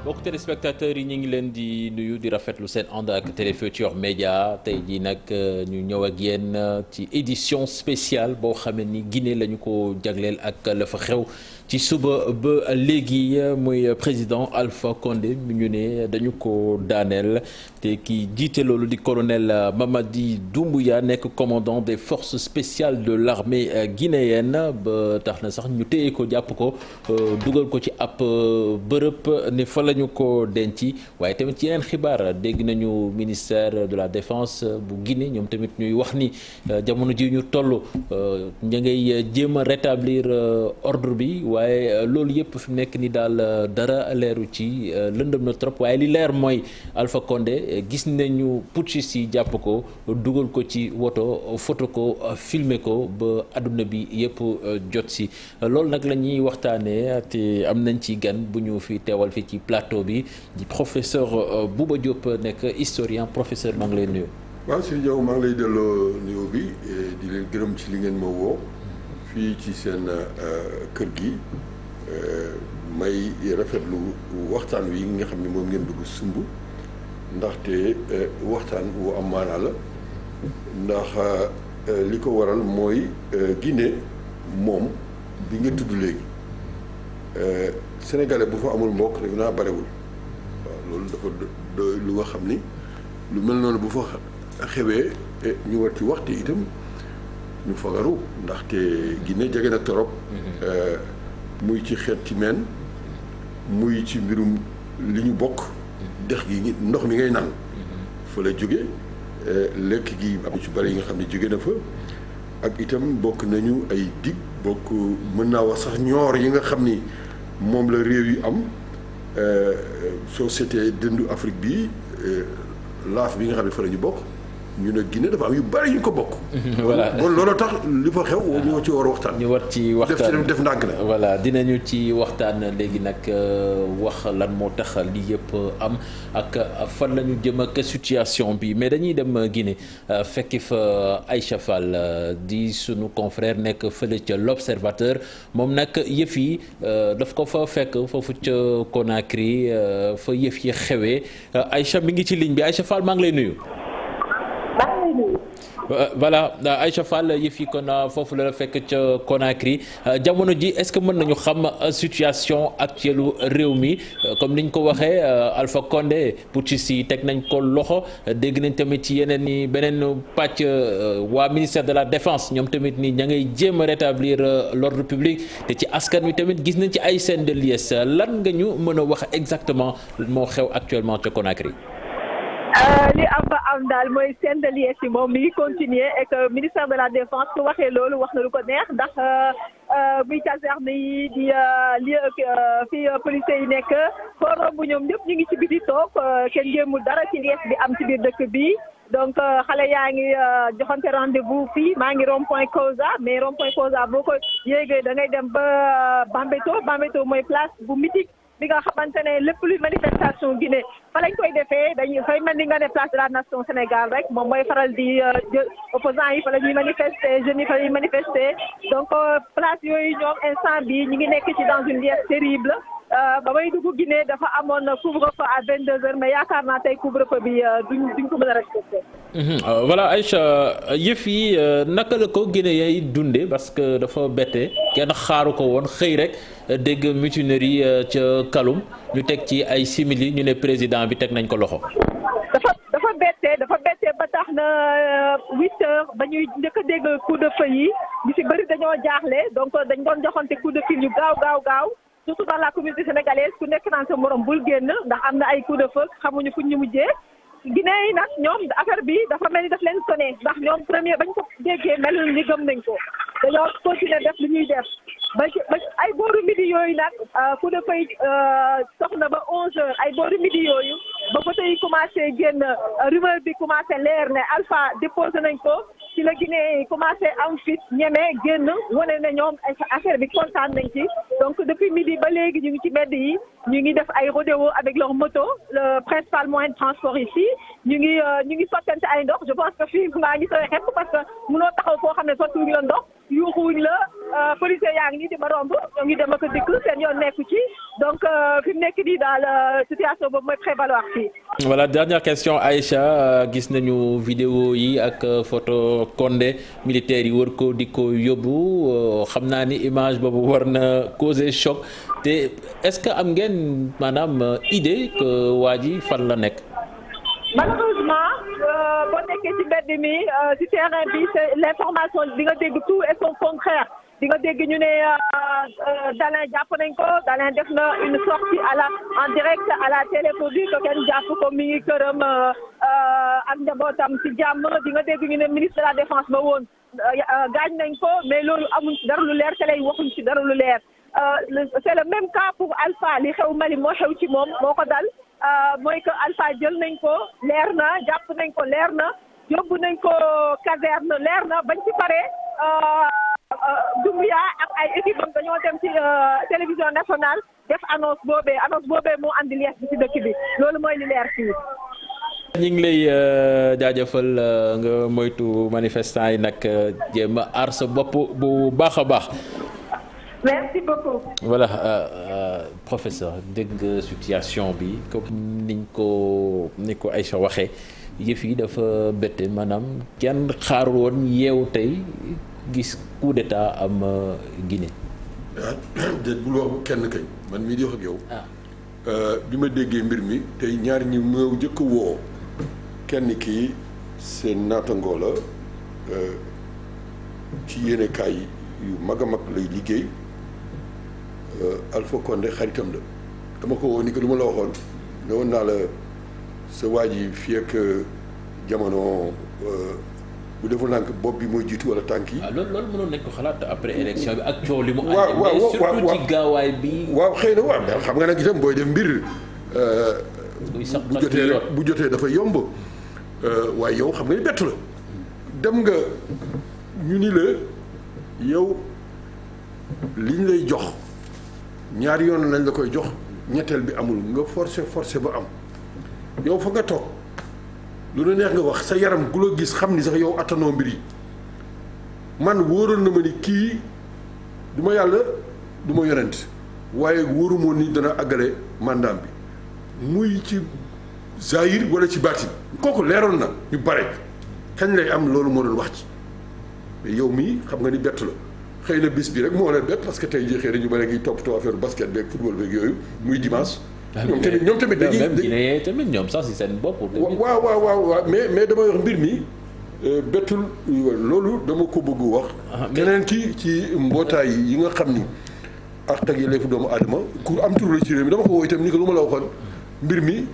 mbokk téléspectateurs yi ñu ngi leen di nuyu di rafetlu seen ànd ak Télé Futurs Médias tey jii nag ñu ñëw ak yéen ci édition spéciale boo xamee ni Guinée la ñu ko jagleel ak la fa xew ci suba ba léegi muy président Alpha Condé mi ñu ne dañu ko daaneel te ki jiite loolu di colonel Mamadi Doumbouya nekk commandant des forces spéciales de l'armée guinéenne ba tax na sax ñu téye ko jàpp ko dugal ko ci ab bërëb ne fa lañu ko denc waaye tamit ci yeneen xibaar dégg nañu ministère de la défense bu Guinée ñoom tamit ñuy wax ni jamono ji ñu toll ña ngay jéem a rétablir ordre bi waaye loolu yëpp fi mu nekk ni daal dara leeru ci lëndëm na trop waaye li leer mooy Alpha Condé gis nañu putschistes yi jàpp ko dugal ko ci woto photo ko filmer ko ba adduna bi yëpp jot si loolu nag la ñuy waxtaanee te am nañ ci gan bu ñu fi teewal fii ci plateau bi di professeur Bouba Diop nekk historien professeur maa ngi lay nuyu. waaw sëñ Diaw maa ngi lay delloo nuyoo bi di leen gërëm ci li ngeen ma woo fii ci seen kër gi may rafetlu waxtaan wi nga xam ne moom ngeen bëgg sumb ndaxte waxtaan wu am maanaa la ndax li ko waral mooy Guinée moom bi nga tudd léegi sénégalais bu fa amul mbokk rek naa barewul waaw loolu dafa lu nga xam ni lu mel noonu bu fa xewee ñu war ci waxte itam ñu fagaru ndaxte Guinée jege na torop muy ci xeet ci meen muy ci mbirum li ñu bokk dex gi ndox mi ngay naan fa la jóge lekk gi am ci bari yi nga xam ne jóge na fa ak itam bokk nañu ay dig bokk mën naa wax sax ñoor yi nga xam ni moom la réew yi am soo seetee dëndu Afrique bi laaf bi nga xam ne fa la ñu bokk ñu ne Guinée dafa am yu bari yu ko bokk. voilà kon loolu tax li fa xew ñu ci war a waxtaan. ñu war ci waxtaan def ndànk na. voilà dinañu ci waxtaan léegi nag wax lan moo tax lii yëpp am ak fan la ñu jëm ak situation bi mais dañuy dem Guinée fekki fa Aïcha Fall di sunu confrère nekk fële ca l'Observateur moom nag yëf yi daf ko fa fekk foofu ca Conakry fa yëf yi xewee Aïcha mi ngi ci ligne bi Aïcha Fall maa ngi lay nuyu. voilà Aïcha Fall yëf yi kon foofu la fekk ca Conakry jamono ji est-ce que mën nañu xam situation actuelle réew mi comme niñ ko waxee Alpha Condé putschistes yi teg nañ ko loxo dégg nañ tamit ci yeneen ni beneen pàcc waa ministère de la défense ñoom tamit ni ña ngay jéem a rétablir l'ordre public te ci askan wi tamit gis nañ ci ay scènes de liesse lan nga ñu mën a wax exactement moo xew actuellement ca Conakry. li am ba am daal mooy scène de liesse yi moom mi ngi continuer et que ministère de la défense su waxee loolu wax na lu ko neex ndax muy caserne yi di li fi policiers yi nekk forom bu ñoom ñëpp ñu ngi ci biti toog kenn jéemul dara ci liesse bi am ci biir dëkk bi donc xale yaa ngi joxante rendez-vous fii maa ngi rond-point Koza mais rond-point Koza boo ko yéegee da ngay dem ba Bambeto mooy place bu mythique bi nga xamante ne lépp luy manifestation Guinée fa lañ koy defee dañuy fay mel ni nga ne place de la nation Sénégal rek moom mooy faral di opposants yi fa la ñuy manifester jeunes yi fa la ñuy manifester donc place yooyu ñoom instant bi ñu ngi nekk ci dans une liesse terrible ba may dugg Guinée dafa amoon couvre-feu à 22h mais yaakaar naa tey couvre-feu bi duñ ko mën a respecter. voilà Aïcha yëf yi naka la ko Guinée yay dundee parce que dafa bette kenn xaaru ko woon xëy rek dégg mutinerie ca Kaloum ñu teg ci ay simili ñu ne président bi teg nañ ko loxo. dafa bette ba tax na 8h ba ñuy njëkk a dégg coup de feu yi ñu ci bëri dañoo jaaxle donc dañ doon joxante coup de fil yu gaaw surtout dans la communauté sénégalaise ku nekk naan sa morom bul génn ndax am na ay coup de feu xamuñu fuñ ñu mujjee. Guinée yi nag ñoom affaire bi dafa mel ni daf leen sonné ndax ñoom premier bañ ko déggee melul ni gëm nañ ko dañoo continuer def li ñuy def ba ay booru midi yooyu nag coup de feu soxna ba 11h ay booru midi yooyu ba côté yi commencé génn rumeur bi commencé leer ne Alpha déposé nañ ko ci la Guinée commencé am fit ñeme génn wane ne ñoom affaire bi kontaan nañ ci donc depuis midi ba léegi ñu ngi ci mbedd yi ñu ngi def ay rodéo avec leur moto le principal moyen de transport ici ñu ngi sottante ay ndox je pense que fii maa ngi sooy xepp parce que mënoo taxaw foo xam ne sottiwuñ la ndox yuuxuwuñ la policier yaa ngi nii di ma romb ñoo ngi dem ak dikk seen yoon nekku ci donc fi mu nekk nii daal situation boobu mooy prévaloir fii. Voilà, dernière question Aïcha gis nañu vidéo yi ak photo Condé militaire yi wër ko di ko yóbbu xam naa ni image boobu war na causer choc te est-ce que am ngeen maanaam idée que waa ji fan la nekk. Malheureusement boo nekkee ci mbedd mi ci terrain bi c'est l'information di nga dégg tout et son contraire di nga dégg ñu ne Dalin jàpp nañ ko Dalin def na une sortie en direct à la télé pour dire que kenn jàpp ko mi ngi këram ak njabootam ci jàmm di nga dégg ñu ne ministre de la défense ba woon gaañ nañ ko mais loolu amul ci dara lu leer télé yi waxuñ ci dara lu leer c'est le même cas pour Alpha li xew Mali moo xew ci moom moo ko dal mooy que Alpha jël nañ ko leer na jàpp nañ ko leer na yóbbu nañ ko caserne leer na bañ ci pare Doumbouya ak ay équipe am dañoo dem ci télévision nationale def annonce boobee moo andi lees bi ci dëkk bi loolu mooy li leer fii. ñu ngi lay jaajëfal nga moytu manifestant yi nag jéem a aar sa bopp bu baax a baax. Merci beaucoup. Voilà professeur dégg nga situation bi comme ni ko Aïcha waxee yëf yi dafa bette maanaam kenn xaar woon yeewu tey gis coup d'état am Guinée. déet bul wax kenn kañ man mii di wax ak yow. bi ma déggee mbir mi tey ñaar ñi moo jëkk woo kenn kii seen naatangoo la ci yéene kaay yu mag a mag lay liggéey. Alpha Condé xaritam la dama ko woo ni ko lu ma la waxoon ne woon naa la sa waa ji fii ak jamono bu deful nànk bopp bi mooy jiitu wala tànk yi. loolu mënoon nañ ko xalaat après élection bi ak coow li mu. waaw surtout ci gaawaay bi. waaw xëy na waaw xam nga nag itam booy def mbir. bu jotee dafa yomb waaye yow xam nga ni bett la dem nga ñu ni la yow liñ lay jox. ñaari yoon lañ la koy jox ñetteel bi amul nga forcé ba am yow fa nga toog lu la neex nga wax sa yaram gu la gis xam ni sax yow attanoo mbir yi man wóoroon na ma ni kii du ma yàlla du ma yonent waaye wóorumoo ni dana àggale mandaam bi muy ci zahir wala ci baatin kooku leeroon na ñu bare kañ lay am loolu moo doon wax ci mais yow mii xam nga ni bett la xëy na bis bi rek moo leen bett parce que tey jii xëy na ñu bëri ngi toppatoo affaire basket beeg football beeg yooyu muy dimanche. ñoom tamit dañuy même Guinée tamit ñoom sax si seen bopp. waaw mais dama wax mbir mi bettul loolu dama ko bëgg wax. keneen ci mbootaay yi nga xam ni ak ak yelleefu doomu aadama ku am tur la ci réew mi dama ko woo itam ni ko lu ma la waxoon mbir mi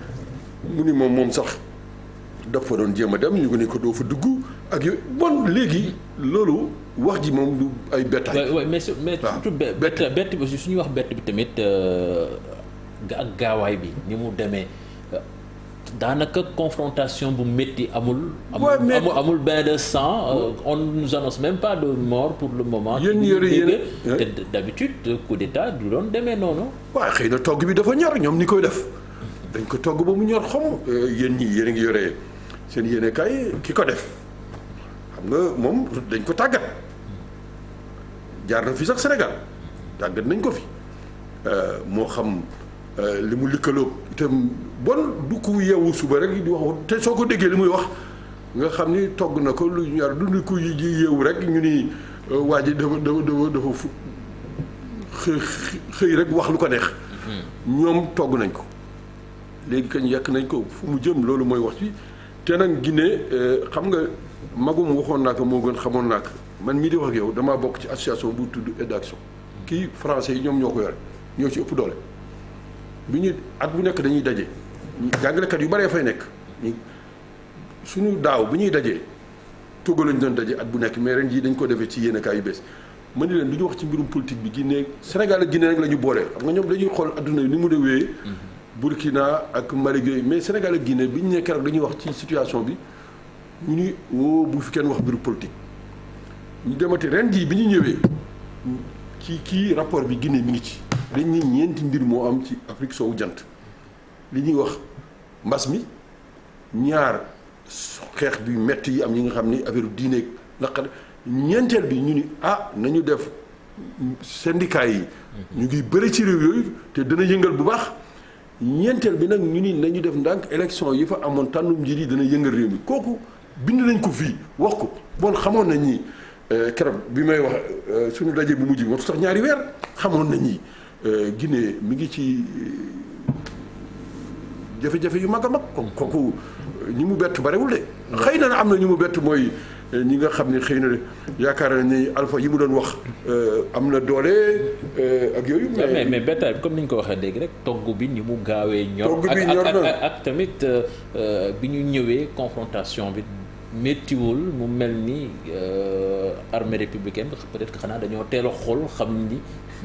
mu ni moom sax dafa doon jéem a dem ñu ko ni ko doo fa dugg ak yooyu bon léegi loolu. wax ji moom du ay bettaay. mais surtout bett bi su ñuy wax bett bi tamit ak gaawaay bi ni mu demee daanaka confrontation bu métti amul. amul bain de sang. On nous annonce même pas de mort pour le moment. te d'habitude coup d'état du doon demee noonu. waaw xëy na togg bi dafa ñor ñoom ni koy def dañ ko togg ba mu ñor xom yéen a ngi yore seen yéene kaay ki ko def. nga moom dañ ko tàggat jaar na fi sax Sénégal tàggat nañ ko fi moo xam li mu lëkkaloo itam bon du ko yeewu suba rek di wax te soo ko déggee li muy wax nga xam ni togg na ko lu ñaar du ni ko yeewu rek ñu ni waa ji dafa xëy rek wax lu ko neex. ñoom togg nañ ko léegi kañ yàq nañ ko fu mu jëm loolu mooy wax ci te nag Guinée xam nga. magum waxoon naa ko moo gën xamoon naa ko man mii di wax ak yow damaa bokk ci association bu tudd Aide Action kii français yi ñoom ñoo ko yore ñoo ci ëpp doole bi ñu at bu nekk dañuy daje jàngalekat yu baree fay nekk suñu daaw bi ñuy dajee Togo lañ doon daje at bu nekk mais ren jii dañ ko defee ci yéen kaay yu bees ma ni leen du ñu wax ci mbirum politique bi Guinée Sénégal ak Guinée rek la ñu booleel xam nga ñoom dañuy xool adduna ni mu déwee Burkina ak Mali yooyu mais Sénégal ak Guinée bi ñu nekk rek dañuy wax ci situation bi ñu ni bu fi kenn wax mbiru politique ñu demati ren jii bi ñu ñëwee kii rapport bi Guinée mi ngi ci. dañ ni ñeenti mbir moo am ci Afrique soowu jant li ñuy wax mbas mi ñaar xeex bi metti yi am yi nga xam ni affaire diine naqar ñeenteel bi ñu ni nañu def syndicat yi. ñu ngi bëri ci réew yooyu te dana yëngal bu baax. ñeenteel bi nag ñu ni nañu def ndànk élection yi fa amoon tànnum njiit yi dana yëngal réew mi kooku bind nañ ko fii wax ko bon xamoon nañ ni keroog bi may wax suñu daje bu mujj bi moo tax 2 weer xamoon nañ ni Guinée mi ngi ci jafe-jafe yu mag a mag kooku ñi mu bett barewul de. xëy na am na ñu mu bett mooy ñi nga xam ne xëy na yaakaar nañ ni Alpha yi mu doon wax am na doole ak yooyu. mais bettaay comme ni ñu ko waxee léegi rek togg bi ni mu gaawee ñor. togg bi ñor na ak tamit bi ñu ñëwee confrontation bi méttiwul mu mel ni armée républicaine peut-être que xanaa dañoo teel a xool xam ni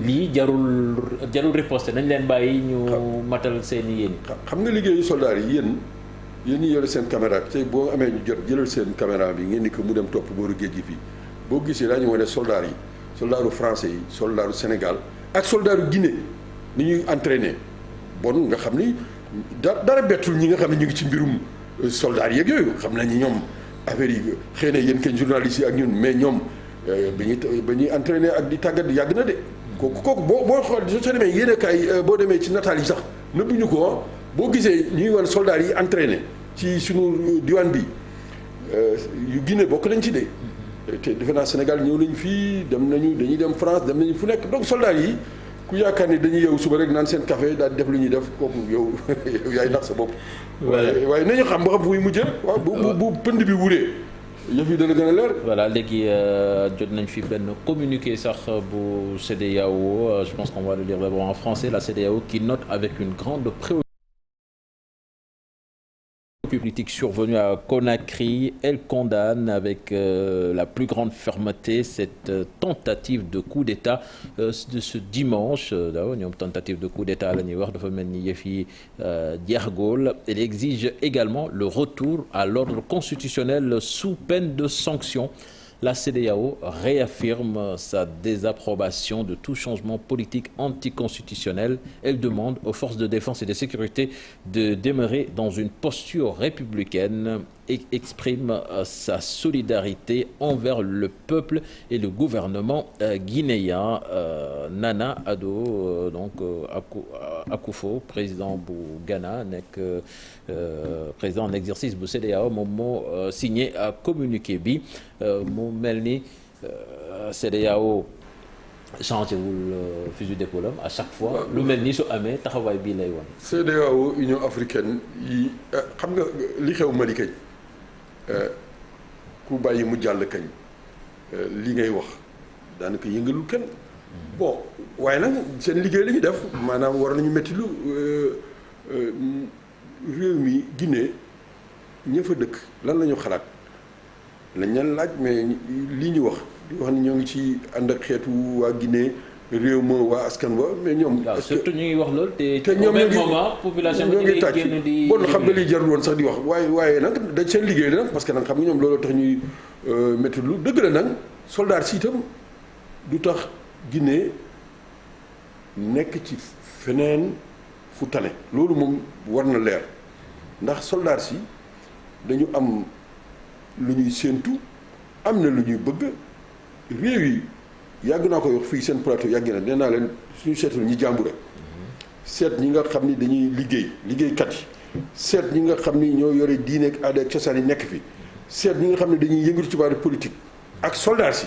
lii jarul riposte nañ leen bàyyi ñu matal seen i yéen. xam nga liggéeyu soldats yi yéen ñi yore seen caméra bi tey boo amee ñu jot jëlal seen caméra bi ngeen ni ko mu dem topp booru géej gi fii boo gisee daañu wane soldats yi soldats français yi soldats Sénégal ak soldats Guinée ni ñuy entraîner bon nga xam ni dara bettul ñi nga xam ne ñu ngi ci mbirum soldats yeeg yooyu xam nañ ni ñoom affaire yi xëy na yéen kenn journalistes yi ak ñun mais ñoom ba ñuy entraîner ak di tàggat yàgg na de. kooku boo xool soo demee yéen a kaay boo demee ci nataal yi sax nëbbuñu ko boo gisee ñuy wan soldats yi entraîné ci suñu diwaan bi yu Guinée bokk nañ ci de te defe naa Sénégal ñëw nañ fii dañuy dem France dem nañu fu nekk donc soldats yi ku yaakaar ni dañuy yeewu suba rek naan seen café daal di def lu ñuy def kooku yow yaay nax sa bopp. waaye nañu xam ba xam fu muy mujjee waaw bu pënd bi wuree yëf yi dana gën a leer. voilà léegi jot nañ fi benn communiqué sax bu CEDEAO je pense qu'on va le lire d'abord en français la CEDEAO qui note avec une grande préoccupation politique survenue à Conakry. Elle condamne avec la plus grande fermeté cette tentative de coup d'État de ce dimanche. Daaw ñoom tentative de coup d'État la ñuy wax dafa mel ni yëf yi jeexagul. Elle exige également le retour à l'ordre constitutionnel sous peine de sanction. La CEDEAO réaffirme sa désapprobation de tout changement politique anticonstitutionnel. Elle demande aux forces de défense et de sécurité de demeurer dans une posture républicaine et exprime sa solidarité envers le peuple et le gouvernement guinéen. Nana Addo Akufo président bu Ghana nekk président en exercice bu CEDEAO moom moo signé communiqué bi mu mel ni CEDEAO changé wul fusil d'épaule à chaque fois lu mel ni su amee taxawaay bii lay wan. CEDEAO Union africaine yi xam nga li xew Mali kañ ku bàyyi mu jàll kañ li ngay wax daanaka yëngalul kenn bon waaye nag seen liggéey la ñu def maanaam war nañu métti lu réew mi Guinée ña fa dëkk lan la ñu xalaat lañ leen laaj mais lii ñu wax di wax ni ñoo ngi ci ànd ak xeetu waa Guinée réew ma waa askan wa mais ñoom. surtout ñu ngi wax loolu te ñoom au même moment population bi ñu ngi génn di bon xam nga lii jarul woon sax di wax waaye nag dañ seen liggéey la nag parce que nag xam nga ñoom looloo tax ñuy métti lu dëgg la nag soldat si itam du tax Guinée nekk ci feneen fu tane loolu moom war na leer ndax soldat si dañu am lu ñuy séentu am na lu ñuy bëgg réew yi yàgg naa koy wax fii seen plateau yàgg na nee naa leen suñu seetul ñi jàmbure seet ñi nga xam ni dañuy liggéeykat yi seet ñi nga xam ni ñoo yore diine ak aada ak cosaan yi nekk fi seet ñi nga xam ne dañuy yëngatu ci wàllu politique ak soldat si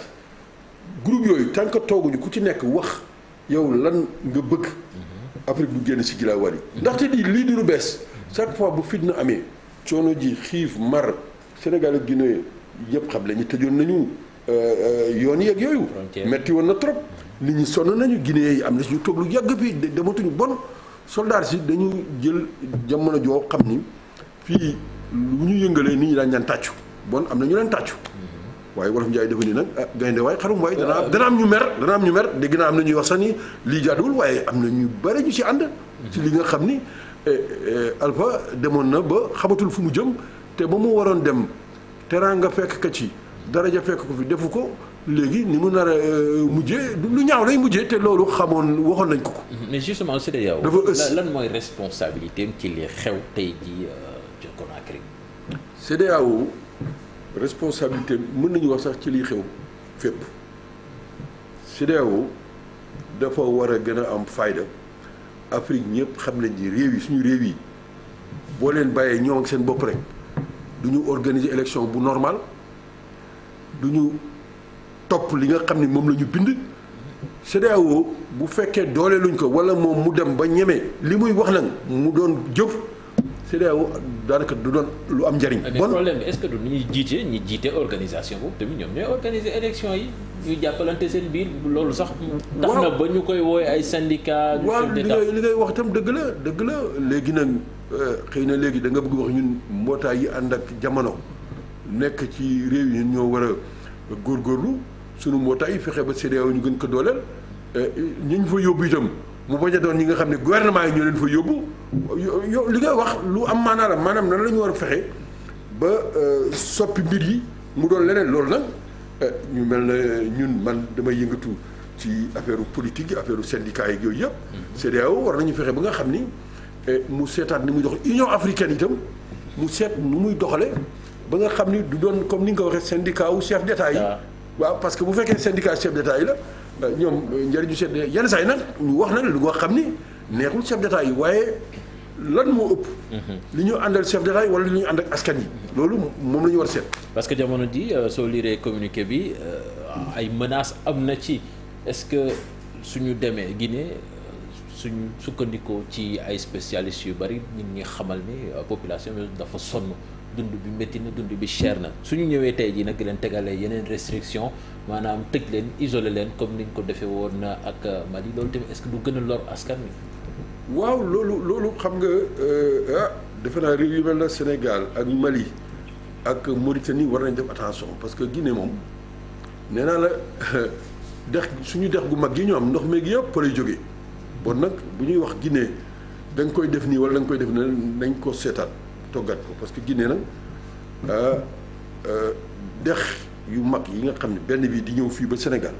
groupe yooyu tant que tooguñu ku ci nekk wax yow lan nga bëgg Afrique du génn si gilaawaar yi ndaxte lii di lu bees chaque fois bu fitna amee coono ji xiif mar Sénégal ak Guinée yëpp xam la ñu tëjoon nañu yoon yi ak yooyu metti woon na trop nit ñi sonn nañu Guinée yi am na suñu toog lu yàgg fii dematuñu bon soldat si dañu jël jamono joo xam ni fii lu ñu yëngalee nit ñi daañu leen tàccu bon am na ñu leen tàccu waaye wolof Njaay dafa ni nag gaynde waay xarum waay dana am ñu mer dégg naa am na ñuy wax sax ni lii jaaduwul waaye am na ñu bare ñu ci ànd ci li nga xam ni Alpha demoon na ba xamatul fu mu jëm te ba mu waroon dem teraanga fekk ka ci daraja fekk ko fi defu ko léegi ni mu nar a mujjee lu ñaaw lay mujjee te loolu waxoon nañ ko. mais justement CEDEAO lan mooy responsabilité ci li xew tey jii ci Conakry. CEDEAO responsabilité mën nañu wax sax ci liy xew fépp CEDEAO dafa war a gën a am fayda Afrique ñëpp xam nañ ni réew yi suñu réew yi boo leen bàyyee ñoom ak seen bopp rek du ñu organiser élection bu normal du ñu topp li nga xam ni moom la ñu bind. CEDEAO bu fekkee doole luñ ko wala moom mu dem ba ñeme li muy wax nag mu doon jëf CEDEAO daanaka du doon lu am njariñ. bon mais problème bi est-ce que du ñi jiite organisation boobu tamit ñoom ñooy organiser élection yi ñuy jàppalante seen biir loolu sax. tax na ba ñu koy woowe ay syndicats. waaw li ngay wax itam dëgg la léegi nag xëy na léegi da nga bëgg wax ñun mbootaay yi ànd ak jamono nekk ci réew yi ñoo war a góorgóorlu sunu mbootaay yi fexe ba CEDEAO ñu gën ko dooleel ñu fa yóbbu itam. mu bañ a doon ñi nga xam ne gouvernement yi ñoo leen fa yóbbu li nga wax lu am maanaam nan la ñu war a fexe ba soppi mbir yi mu doon leneen loolu nag ñu mel na ñun man damay yëngatu ci affaire politique yi affaire syndicat yi yooyu yëpp. CEDEAO war nañu fexe ba nga xam ni mu seetaat ni muy dox Union africaine itam mu seet nu muy doxale ba nga xam ni du doon comme ni nga ko waxee syndicat wu chef d'état yi. waaw parce que bu fekkee syndicat chef d'état yi la. ñoom njëriñu chef d'état yenn saa yi nag ñu wax na lu nga xam ni neexul chef d'état yi waaye lan moo ëpp. li ñu àndal chef d'état yi wala li ñu ànd ak askan yi loolu moom la ñu war a seet. parce que jamono ji soo liree communiqué bi ay menaces am na ci est-ce que suñu demee Guinée suñu sukkandikoo ci ay spécialistes yu bari nit ñi xamal ni population bi dafa sonn. dund bi métti na dund bi cher na suñu ñëwee tey jii nag leen tegalee yeneen restriction maanaam tëj leen isolé leen comme niñ ko defee woon ak Mali loolu tamit est-ce que du gën a lor askan wi. waaw loolu xam nga defe naa réew yu mel na Sénégal ak Mali ak Mauritanie war nañ def attention parce que Guinée moom nee naa la dex suñu dex gu mag yi ñu am ndox meeg yëpp fa lay jógee bon nag bu ñuy wax Guinée da nga koy def nii wala da nga koy def ne nañ ko seetaat. toggat ko parce que Guinée nag dex yu mag yi nga xam ne benn bi di ñëw fii ba Sénégal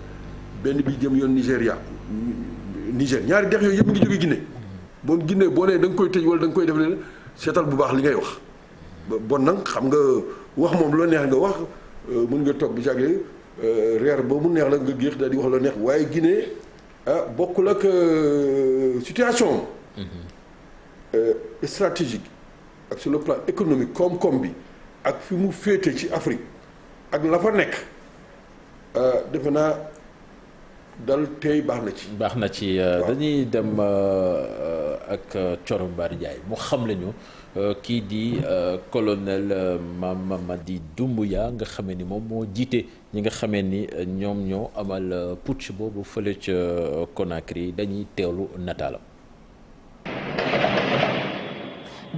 benn bi jëm yoon Niger ñaari dex yooyu yëpp mi ngi jóge Guinée bon Guinée boo nee da nga koy tëj wala da nga koy def leen seetal bu baax li ngay wax bon nag xam nga wax moom loo neex nga wax mën nga toog bi jàggee reer ba mu neex la nga géex daal di wax loo neex waaye Guinée bokkul ak situation stratégique ak sur le plan économique koom-koom bi ak fi mu féete ci Afrique ak la fa nekk defe naa dal tey baax na ci. dañuy dem ak Thioro Mbari Ndiaye mu xam lañu kii di colonel Mamadi Doumbouya nga xamee ni moom moo jiite ñi nga xamee ni ñoom ñoo amal putsch boobu fële ca Conakry dañuy teewlu nataalam.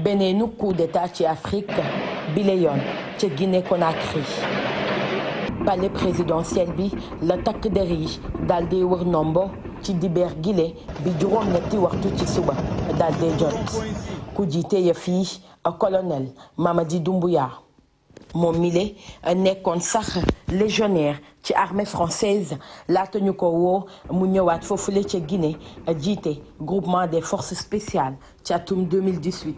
beneenu coup d'état ci Afrique bi la yoon ca Guinée Conakry palais présidentiel bi la takk der yi daal di wër nombo ci dibeer gile bi juróom-ñetti waxtu ci suba daal di jot ku jiite yëf yi colonel Mamadi Doumbouya moom mile nekkoon sax légionnaire ci armée française laata ñu ko woo mu ñëwaat foofule ca Guinée jiite groupement des forces spéciales ci atum 2018.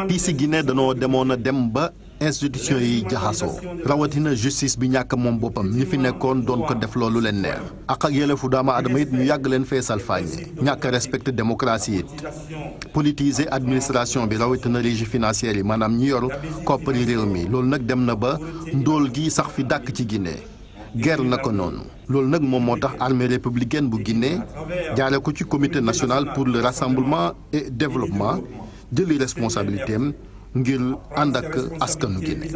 fii si Guinée danoo demoon a dem ba institution yi jaxasoo rawatina justice bi ñàkk moom boppam ñi fi nekkoon doon ko def loolu leen neex ak yelleefu doomu aadama it ñu yàgg leen fee salfaañe ñàkk respecté démocratie it politiser administration bi rawatina régie financière yi maanaam ñi yor koppari réew mi loolu nag dem na ba ndóol gi sax fi dàkk ci Guinée guerre na ko noonu loolu nag moom moo tax armée républicaine bu Guinée jaare ko ci comité national pour le rassemblement et développement jëli responsabilité am ngir ànd ak askanu Guinée.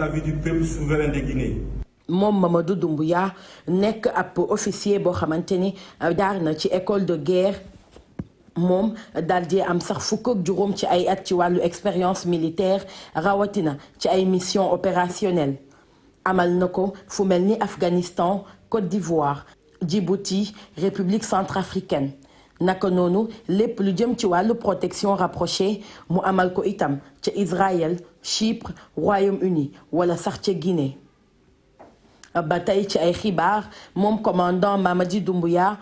moom Mamadou Doumbouya nekk ab officier boo xamante ni jaar na ci école de guerre moom daal di am sax fukk ak juróom ci ay at ci wàllu expérience militaire rawatina ci ay mission opérationnelle amal na ko fu mel ni Afghanistan Côte d'Ivoire Djibouti République centrafricaine. naka noonu lépp lu jëm ci wàllu protection rapprochée mu amal ko itam ca Israël Chypre Royaume-Uni wala sax ca Guinée. ba tey ci ay xibaar moom commandant Mamadi Doumbouya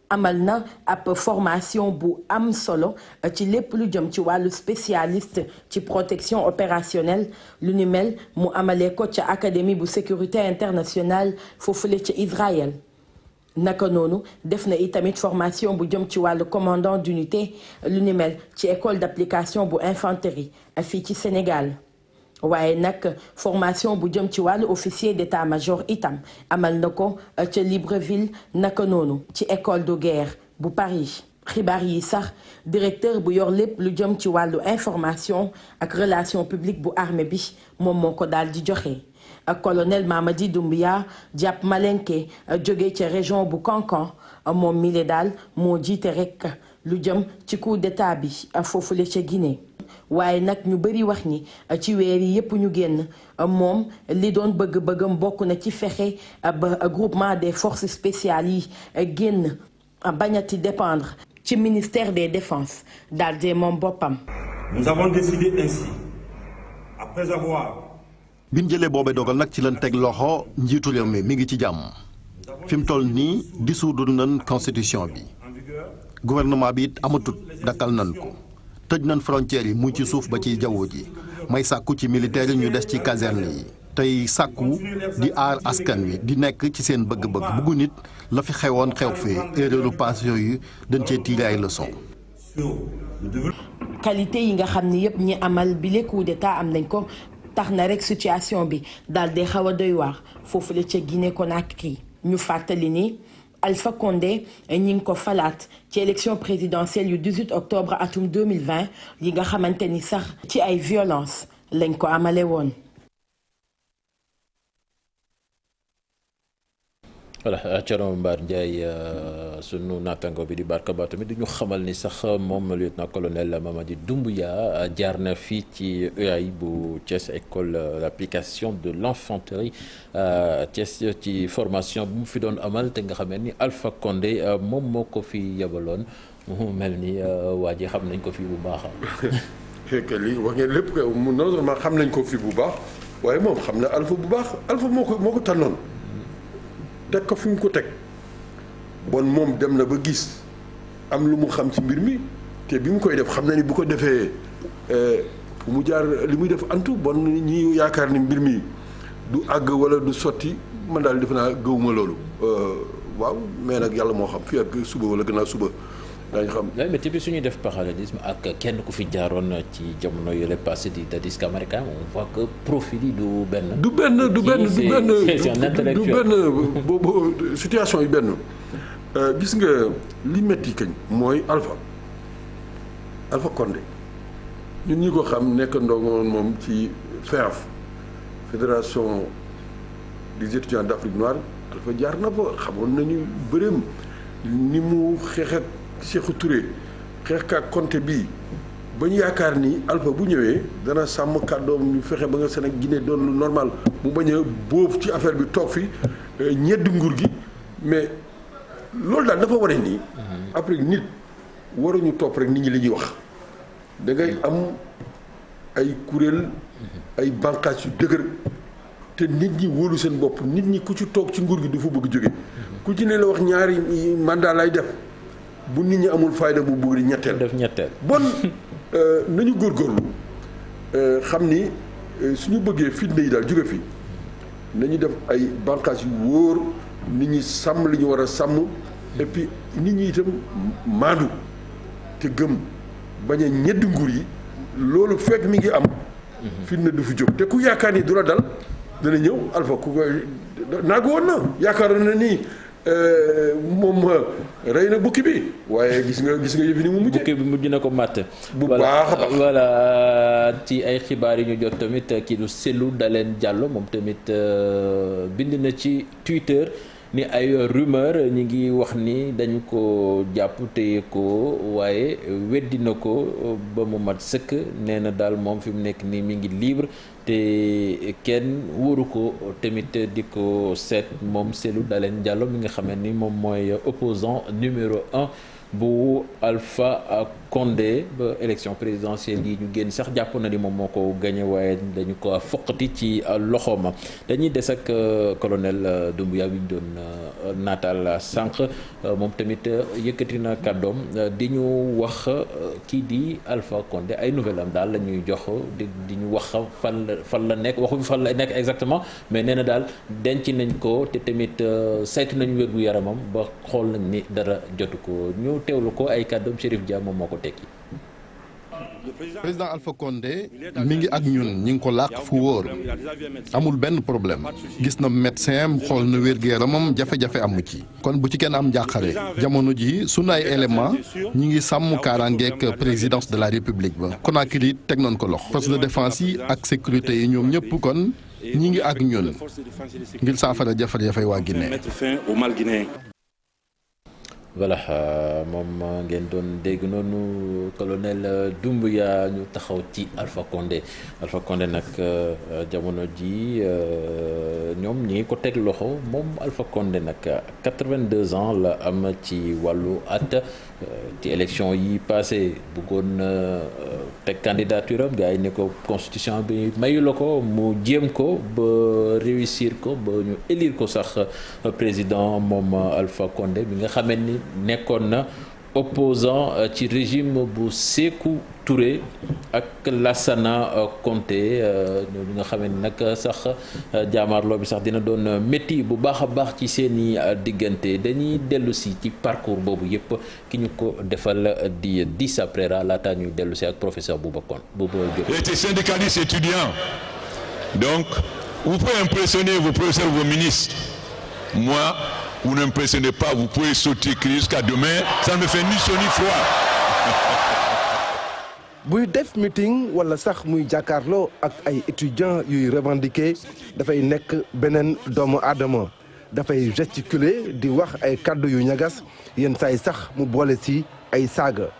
amal na ab formation bu am solo ci lépp lu jëm ci wàllu spécialiste ci protection opérationnelle lu ni mel mu amalee ko ca académie bu sécurité internationale foofule ca Israël. naka noonu def na itamit formation bu jëm ci wàllu commandant d'unité lu ni mel ci école d'application bu infanterie fii ci Sénégal. waaye nag formation bu jëm ci wàllu officier d'état-major itam amal na ko ca Libreville naka noonu ci école de guerre bu Paris. xibaar yi sax directeur bu yor lépp lu jëm ci wàllu information ak relation publique bu armée bi moom moo ko daal di joxe. colonel Mamadi Doumbouya jàpp Malenke jóge ca région bu Kankan moom mi le daal moo jiite rek lu jëm ci coup d'état bi foofule ca Guinée. waaye nag ñu bëri wax ni ci weer yi yépp ñu génn moom li doon bëgg-bëggam bokk na ci fexe ba groupement des forces spéciales yi génn bañati dépendre ci ministère des défenses daal di moom boppam. Nous avons décidé ainsi après avoir. biñ jëlee boobee dogal nag ci lañ teg loxo njiitu réew mi ngi ci jàmm fi mu toll nii dissoudre nañ constitution bi gouvernement bi it amatut dakkal nañ ko. tëj nañ frontières yi muy ci suuf ba ci jaww ji may sàkku ci militaires yi ñu des ci caserne yi tey sàkku di aar askan wi di nekk ci seen bëgg-bëgg buggu nit la fi xewoon xew fee erreur passé yooyu dañ cee tirer ay leçons. qualité yi nga xam ni yépp ñi amal bi le coup d'état am nañ ko tax na rek situation bi daal di xaw a doy waar foofu la ca Guinée Conakry ñu fàttali ni Alpha Condé ñi ngi ko falaat ci élection présidentielle yu 18 octobre atum 2020 yi nga xamante ni sax ci ay violence lañ ko amale woon. voilà Thierno Mbar Ndiaye sunu naataango bi di Barka Ba tamit du ñu xamal ni sax moom lieutenant colonel Mamadi Doumbouya jaar na fii ci EAI bu Thiès école d'application de l'infanterie Thiès ci formation bu mu fi doon amal te nga xamee ni Alpha Condé moom moo ko fi yebaloon mu mel ni waa ji xam nañ ko fi bu baax fekk lii wax ngeen lépp non seulement xam nañ ko fi bu baax waaye moom xam na Alpha bu baax Alpha moo ko tànnoon. teg ko fi mu ko teg bon moom dem na ba gis am lu mu xam ci mbir mi te bi mu koy def xam na ni bu ko defee fu mu jaar li muy def antu bon ñi yaakaar ni mbir mi du àgg wala du sotti man daal defe naa gëwuma loolu waaw mais nag yàlla moo xam fii ak suba wala gannaaw suba daañu xam. mais tamit suñuy def parallélisme ak kenn ku fi jaaroon ci jamono yële passé di Dadis Camara on voit que profil yi du benn. du benn boobu situation yi benn gis nga li metti kañ mooy Alpha Condé ñun ñi ko xam nekk ndongoon moom ci FEAF fédération des étudiants d'Afrique noire Alpha jaar na fa xamoon nañu bëreem ni mu xeex ak Sékou Touré xeex ak Conté bii ba ñu yaakaar ni Alpha bu ñëwee dana sàmm kàddoom ñu fexe ba nga Sénégal Guinée doon lu normal mu bañ a boobu ci affaire bi toog fi ñedd nguur gi mais loolu daal dafa wane nii. après nit waruñu topp rek nit ñi li ñuy wax da ngay am ay kuréel ay bànqaas yu dëgër te nit ñi wóolu seen bopp nit ñi ku ci toog ci nguur gi du fa bëgg jóge ku ci ne la wax ñaari mandat lay def. bu nit ñi amul fayda bu bëgg di ñetteel bon nañu góorgóorlu xam ni suñu bëggee fitna yi daal jóge fi nañu def ay bànqaas yu wóor nit ñi sàmm li ñu war a sàmm et puis nit ñi itam maandu te gëm bañ a ñedd nguur yi loolu fekk mi ngi am fitna du fi jóg te ku yaakaar ni du la dal dana ñëw Alpha ku koy naagu woon na yaakaar na nii moom rey na bukki bi waaye gis nga yëf ni mu mujjee. bukki bi mujj na ko màtt. bu baax a baax voilà ci ay xibaar yi ñu jot tamit kii du Cellou Dalein Diallo moom tamit bind na ci Twitter ni ay rumeur ñi ngi wax ni dañu ko jàpp téye ko waaye weddi na ko ba mu mat sëkk nee na daal moom fi mu nekk nii mi ngi libre te kenn wóoru ko tamit di ko seet moom Cellou Dalein Diallo mi nga xam ni moom mooy opposant numéro 1 bu Alpha Condé ba élection présidentielle yi ñu génn sax jàpp na ni moom moo ko gagné waaye dañu ko foqati ci loxooma dañuy des ak colonel Doumbouya bi ñu doon naataal sànq moom tamit yëkkati na kàddoom di ñu wax kii di Alpha Condé ay nouvelle am daal la ñuy jox di ñu wax fan la nekk waxu fan la nekk exactement mais nee na daal denc nañ ko te tamit saytu nañ wér gu yaramam ba xool nañ ni dara jotu ko ñu teewlu ko ay kàddoom Chérif Dia moom moo ko tekki. président Alpha Condé mi ngi ak ñun ñi ngi ko làq fu wóor amul benn problème gis na médecin am xool na wér-gu-yaramam jafe-jafe amu ci kon bu ci kenn am njàqare jamono ji sunu ay élément ñi ngi sàmm kaaraangeek présidence de la république ba Conakry teg nañ ko loxo force de défense yi ak sécurité yi ñoom ñëpp kon ñi ngi ak ñun ngir saafara jafe-jafe waa Guinée. voilà moom ngeen doon dégg noonu colonel Doumbouya ñu taxaw ci Alpha Condé nag jamono ji ñoom ñi ngi ko teg loxo moom Alpha Condé nag 82 ans la am ci wàllu at ci élection yi passé bëggoon teg candidature am gars yi ne ko constitution bi mayu la ko mu jéem ko ba réussir ko ba ñu élire ko sax président moom Alpha Condé bi nga xamee ni nekkoon na opposant ci régime bu Sékou Touré ak Lassana Conté ñooñu nga xam ne nag sax jaamaarloo bi sax dina doon métti bu baax a baax ci seeni diggante dañuy dellu si ci parcours boobu yëpp ki ñu ko defal di Dissa Préra laataa ñuy dellu si ak professeur Bouba Diop. Il était syndicaliste étudiant donc vous pouvez impressionner vos professeurs, vos ministres. Moi, vous n'impressionnez pas, vous pouvez sauter jusqu'à demain, ça ne me fait ni chaud ni froid. buy def meeting wala sax muy jàkkaarloo ak ay étudiants yuy revendiquer dafay nekk beneen doomu aadama dafay gesticuler di wax ay kàddu yu ñagas yenn saay sax mu boole ci ay saaga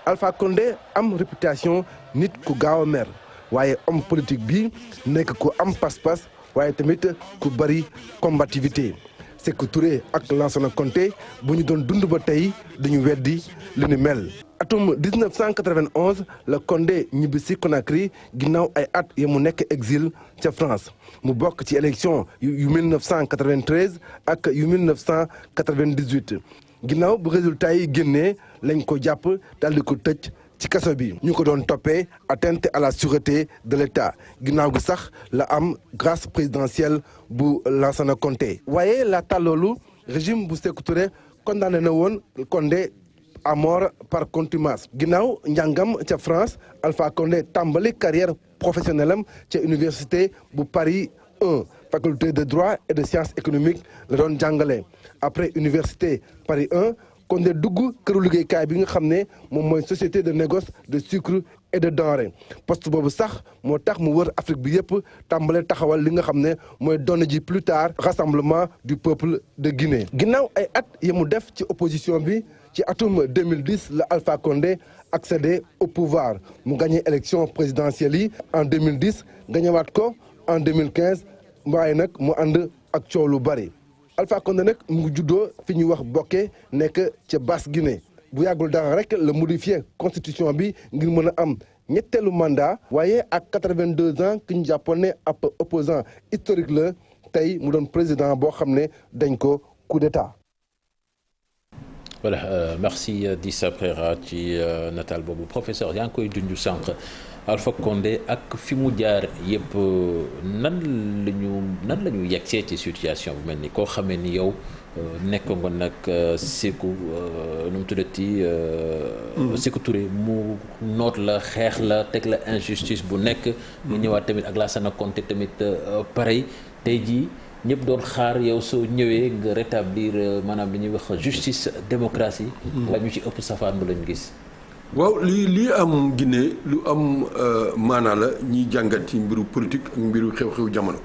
Alpha Condé am réputation nit ku gaaw a mer waaye homme politique bi nekk ku am pas-pas waaye tamit ku bari combativité Sékou Touré ak Lansana Conté bu ñu doon dund ba tey dañu weddi li ni mel. atum 1991 la Condé ñibbisi Conakry ginnaaw ay at ya mu nekk exil ca France mu bokk ci élection yu 1993 ak yu 1998 ginnaaw bu résultat yi génnee lañ ko jàpp daal di ko tëj ci kaso bi ñu ko doon toppee atteinte à la sûreté de l'État ginnaaw gi sax la am grâce présidentielle bu Lansana Conté waaye laata loolu régime bu Sékou Touré condamné na woon Condé à mort par contumace ginnaaw njàngam ca France Alpha Condé tàmbali carrière professionnelle am ca université bu Paris 1 faculté de droit et de sciences économiques la doon jàngale après université Paris 1 Condé dugg këru liggéeykaay bi nga xam ne moom mooy société de négoce de sucre et de denrées poste boobu sax moo tax mu wër Afrique bi yëpp tàmbale taxawal li nga xam ne mooy doon ji plus tard rassemblement du peuple de Guinée. ginnaaw ay at yi mu def ci opposition bi ci atum 2010 la Alpha Condé accédé au pouvoir mu gagné élection présidentielle yi en 2010 gagnéwaat ko en 2015 waaye nag mu ànd ak coow lu bari. Alpha Condé nag mu ngi juddoo fi ñuy wax Boké nekk ca Basse-Guinée bu yàggul dara rek la modifié constitution bi ngir mën a am ñetteelu mandat waaye ak 82 ans ki ñu jàppoon ne ab opposant historique la tey mu doon président boo xam ne dañ ko coup d'état. voilà merci Dissa Préra ci nataal boobu professeur yaa ngi koy junj sànq Alpha Condé ak fi mu jaar yëpp nan la ñu yegsee ci situation bu mel ni koo xamee ni yow nekk nga nag Sékou nu mu tuddati Sékou Touré mu noot la xeex la teg la injustice bu nekk nga ñëwaat tamit ak Lansana Conté tamit pareil tey jii ñëpp doon xaar yow soo ñëwee nga rétablir maanaam li ñuy wax justice démocratie waaye ñu ci ëpp safaan ba lañu gis. waaw lii am Guinée lu am maanaa la ñiy jàngat ci mbiru politique ak mbiru xew-xew jamono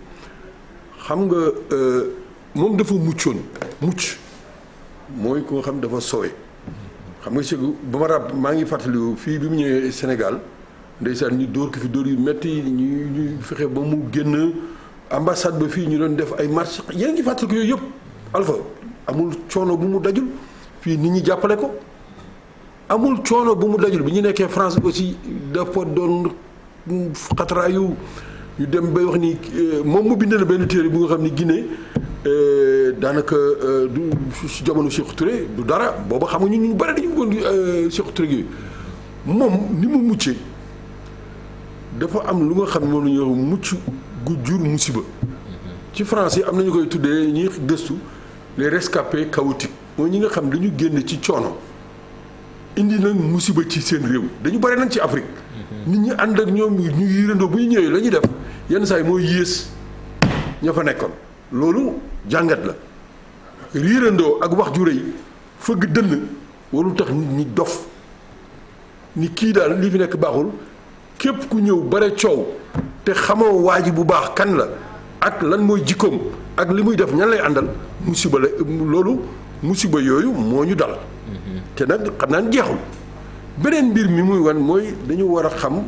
xam nga moom dafa mucc mooy ko nga xam dafa sowe xam nga Sékou ba ma rab maa ngi fàttali fii bi mu ñëwee Sénégal ndeysaan ñu dóor ko fi dóor yu metti ñu fexe ba mu génn ambassade ba fii ñu doon def ay marche yéen ngi fàttali ko yooyu yëpp Alpha amul coono bu mu dajul fii nit ñi jàppale ko amul coono bu mu dajul bi ñu nekkee France aussi dafa doon xataraayu ñu dem bay wax ni moom mu bind na benn téere bu nga xam ni Guinée daanaka du si jamono Sékou Touré du dara booba xam nga ñu bari dañu bëggoon Sékou Touré gi moom ni mu muccee dafa am lu nga xam ne moom la ñuy wax mucc gu jur musiba ci français am nañu koy tuddee ñuy gëstu les rescapés chaotiques mooy ñi nga xam dañu génn ci coono indi nag musiba ci seen réew dañu bari nag ci Afrique nit ñi ànd ak ñoom ñu yirandoo bu ñu ñëwee la ñuy def yenn saa yi mooy yées ña fa nekkoon loolu jàngat la riirandoo ak wax ju rëy fëgg dënn warul tax nit ñi dof ni kii daal li fi nekk baaxul képp ku ñëw bare coow te xamoo waa ji bu baax kan la ak lan mooy jikkoom ak li muy def ñan lay àndal musiba la loolu musiba yooyu moo ñu dal te nag xam naa ne jeexul beneen mbir mi muy wan mooy dañu war a xam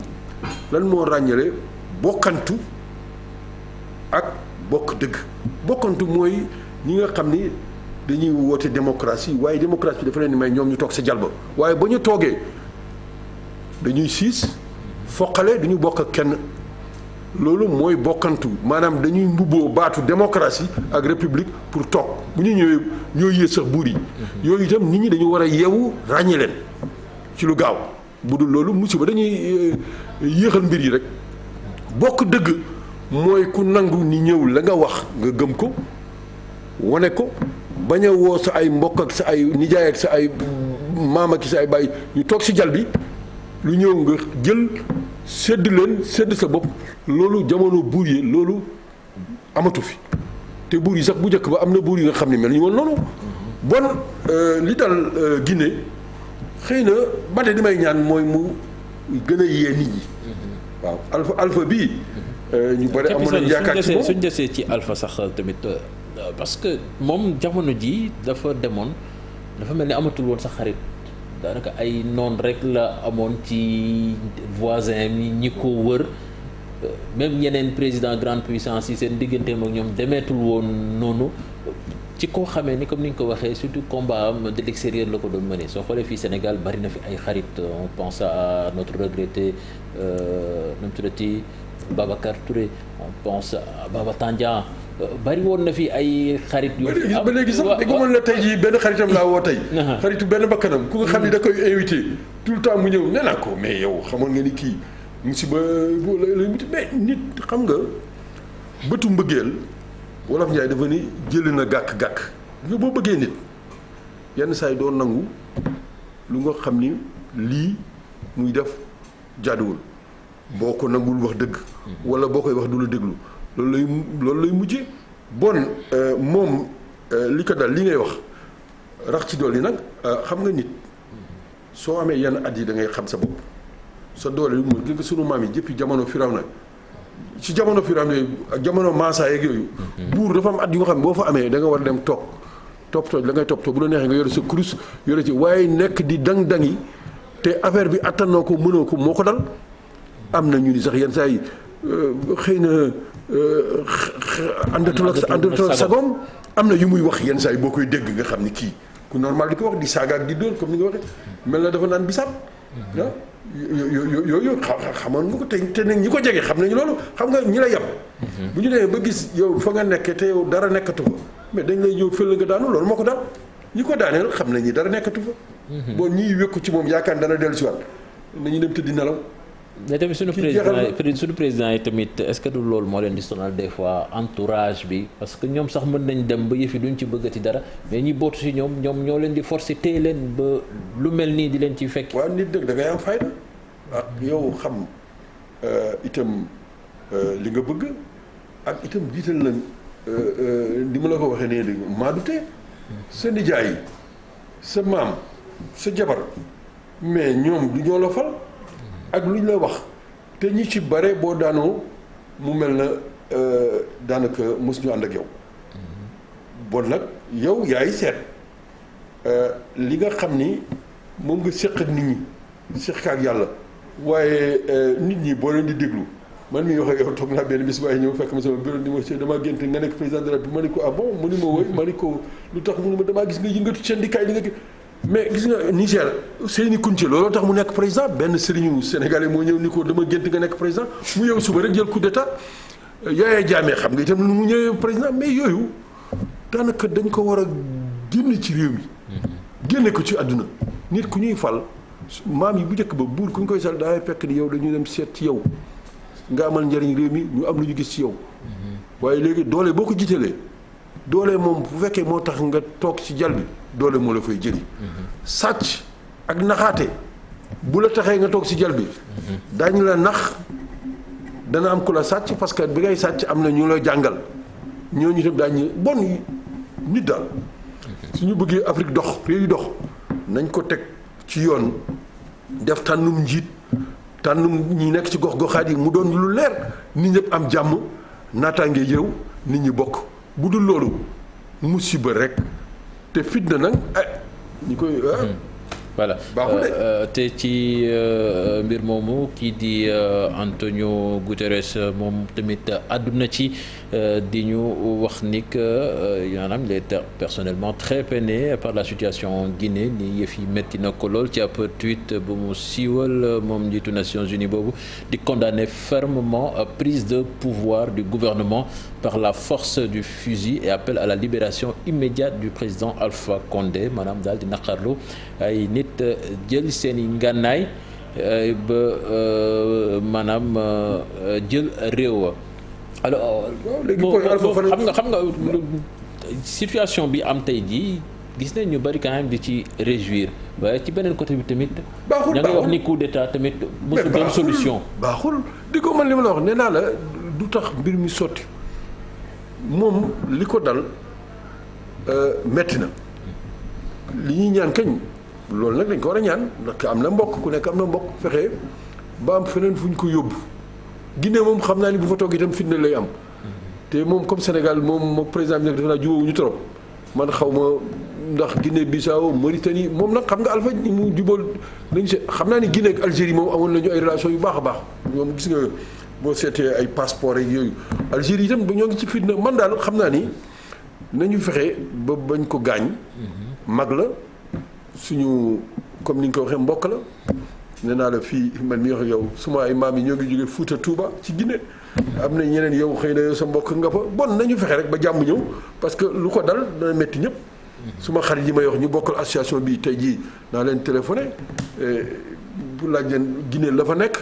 lan moo ràññale bokkantu ak bokk dëgg bokkantu mooy ñi nga xam ni dañuy woote démocratie waaye démocratie bi dafa leen di may ñoom ñu toog sa jalba waaye ba ñu toogee dañuy siis foqale duñu bokk ak kenn loolu mooy bokkantu maanaam dañuy mbubboo baatu démocratie ak république pour toog bu ñu ñëwee ñoo yées sax buur yi yooyu itam nit ñi dañu war a yeewu ràññee leen ci lu gaaw bu dul loolu musiba dañuy yéexal mbir yi rek bokk dëgg mooy ku nangu ni ñëw la nga wax nga gëm ko wane ko bañ a woo sa ay mbokk ak sa ay nijaay ak sa ay maam ak sa ay baay ñu toog si jal bi lu ñëw nga jël sedd leen sedd sa bopp loolu jamono buur yi loolu amatu fi te buur yi sax bu njëkk ba am na buur yi nga xam ne mel ñu woon noonu bon li dal Guinée xëy na ba tey li may ñaan mooy mu gën a yee nit ñi waaw alpha bii ñu bëri amoon nañu yaakaar ci moom suñ desee ci alpha sax tamit parce que moom jamono ji dafa demoon dafa mel ni amatul woon sax xarit daanaka ay noon rek la amoon ci voisin mi ñi ko wër même ñeneen président grande puissance yi seen digganteem ak ñoom demeetul woon noonu ci koo xamee ni comme ni nga ko waxee surtout combat am de l'extérieur la ko doon mëne soo xoolee fii Sénégal bari na fi ay xarit on pense à notre regretté nu mu tuddati Babacar Touré on pense à Baba Tandian bari woon na fi ay xarit yu ba léegi sax da ko mën la tey jii benn xaritam laa woo tey xaritu benn bakkanam ku nga xam ne da koy invité tout le temps mu ñëw nee naa ko mais yow xamoon nga ni kii musiba lay muti mais nit xam nga bëtu mbëggeel wolof Njaay dafa ni jëli na gàkk-gàkk nga boo bëggee nit yenn saa yi doo nangu lu nga xam ni lii muy def jaaduwul boo ko nangul wax dëgg wala boo koy wax du la déglu loolu lay mujjee bon moom li ko dal li ngay wax rax ci dool yi nag xam nga nit soo amee yenn at yi da ngay xam sa bopp sa doole yu mu gis nga sunu maam yi jëppi jamono Firawna ci jamono Firawna yooyu ak jamono Mansa yeeg yooyu buur dafa am at yu nga xam ne boo fa amee da nga war a dem toppatoo la ngay toppatoo bu la neexee nga yore sa kurus yore ci waaye nekk di dang-dangi te affaire bi attanoo ko mënoo ko moo ko dal am na ñu ni sax yenn saa yi xëy na àndatul ak sagoom am na yu muy wax yenn saa yi boo koy dégg nga xam ni kii ku normal di ko wax di saaga ak di dóor comme ni nga waxee mel na dafa naan bisaab ah yooyu xamoon nga ko te nag ñi ko jege xam nañu loolu xam nga ñi la yab bu ñu demee ba gis yow fa nga nekkee te yow dara nekkatu fa mais dañ lay ñëw fël nga daanu loolu moo ko daal ñi ko daaneel xam nañ ñi dara nekkatu fa bon ñiy wékku ci moom yaakaar dana dellu si waat nañu dem tëddi nelaw mais tamit suñu président yi tamit est-ce que du loolu moo leen di sonal des fois entourage bi parce que ñoom sax mën nañ dem ba yëfi duñ ci bëggati dara mais ñi bootu si ñoom ñoo leen di forcer téye leen ba lu mel nii di leen ciy fekk. waaw nit dëgg da ngay am fayda ak yow xam itam li nga bëgg ak itam jiital na li ma la ko waxee nee dégg maadute sa nijaay yi sa maam sa jabar mais ñoom du ñoo la fal ak lu ñu la wax te ñi ci bare boo daanoo mu mel na daanaka mos ñu ànd ak yow bon nag yow yaay seet li nga xam ni moom nga séq ak nit ñi séq ak yàlla waaye nit ñi boo leen di déglu man mii wax ak yow toog naa benn bis waaye ñëw fekk ma sama bureau di ma ci damaa gént nga nekk président de la République ma ni ko ah bon mu ni ma woy ma ni ko lu tax mu ni ma damaa gis nga yëngatu syndicat yi mais gis nga Niger Seyni Kounté looloo tax mu nekk président benn sëriñu sénégalais moo ñëw ni ko dama gént nga nekk président mu yow suba rek jël coup d'état Yaya Jammeh xam nga itam nu mu ñëwee président mais yooyu daanaka dañ ko war a génn ci réew mi génne ko ci àdduna nit ku ñuy fal maam yi bu njëkk ba buur ku ñu koy sal daay fekk ni yow dañu dem seet ci yow nga amal njëriñ réew mi ñu am lu ñu gis ci yow waaye léegi doole boo ko jiitalee doole moom bu fekkee moo tax nga toog ci jal bi doole moo la fay jëli sàcc ak naxaate bu la taxee nga toog ci jal bi daañu la nax dana am ku la sàcc parce que bi ngay sàcc am na ñu la jàngal ñooñu itam daañu bon nit daal suñu bëggee Afrique dox réew yi dox nañ ko teg ci yoon def tànnum njiit tànnum ñi nekk ci gox-goxaat yi mu doon lu leer nit ñëpp am jàmm naataange yëw nit ñi bokk bu dul loolu musiba rek te fitna nag ñi koy voilà te ci mbir moomu kii di Antonio Guterres moom tamit àdduna ci di ñu wax ni que maanaam il est personnellement très peiné par la situation en Guinée ni yëf yi métti na ko lool ci ab tweet bu mu siiwal moom njiitu Nations Unies boobu di condamner fermement prise de pouvoir du gouvernement par la force du fusil et appelle à la libération immédiate du président Alpha Condé maanaam daal di naqarlu ay nit jël seen i ngànnaay ba maanaam jël réew. alors xam nga situation bi am tey jii gis nañ ñu bari quand même di ci réjouir waaye ci beneen côté bi tamit. baaxul da ngay wax ni coup d'état tamit. mosul doon solution. baaxul di ko man li ma la wax nee naa la du tax mbir mi sotti moom li ko dal metti na li ñuy ñaan kañ. loolu nag dañ ko war a ñaan ndax am na mbokk ku nekk am na mbokk fexe ba am feneen fu ñu ko yóbbu Guinée moom xam naa ni bu fa toog itam fitna lay am te moom comme Sénégal moom président bi nag dafa naa jubóowuñu trop man xaw ma ndax Guinée Bissau Mauritanie moom nag xam nga Alpha ñi mu jubóol nañu se xam naa ni Guinée ak Algérie moom amoon nañu ay relations yu baax a baax ñoom gis nga boo seetee ay passeport ak yooyu Algérie itam ñoo ngi ci fitna man daal xam naa ni nañu fexe ba bañ ko gaañ mag la suñu comme ni nga ko waxee mbokk la nee naa la fii man mi wax yow suma ay maam yi ñoo ngi jóge Fuuta Touba ci Guinée am na ñeneen yow xëy na yow sa mbokk nga fa bon nañu fexe rek ba jàmm ñëw parce que lu ko dal dana métti ñëpp suma xarit yi may wax ñu bokkal association bi tey jii naa leen téléphoné bu laaj leen Guinée la fa nekk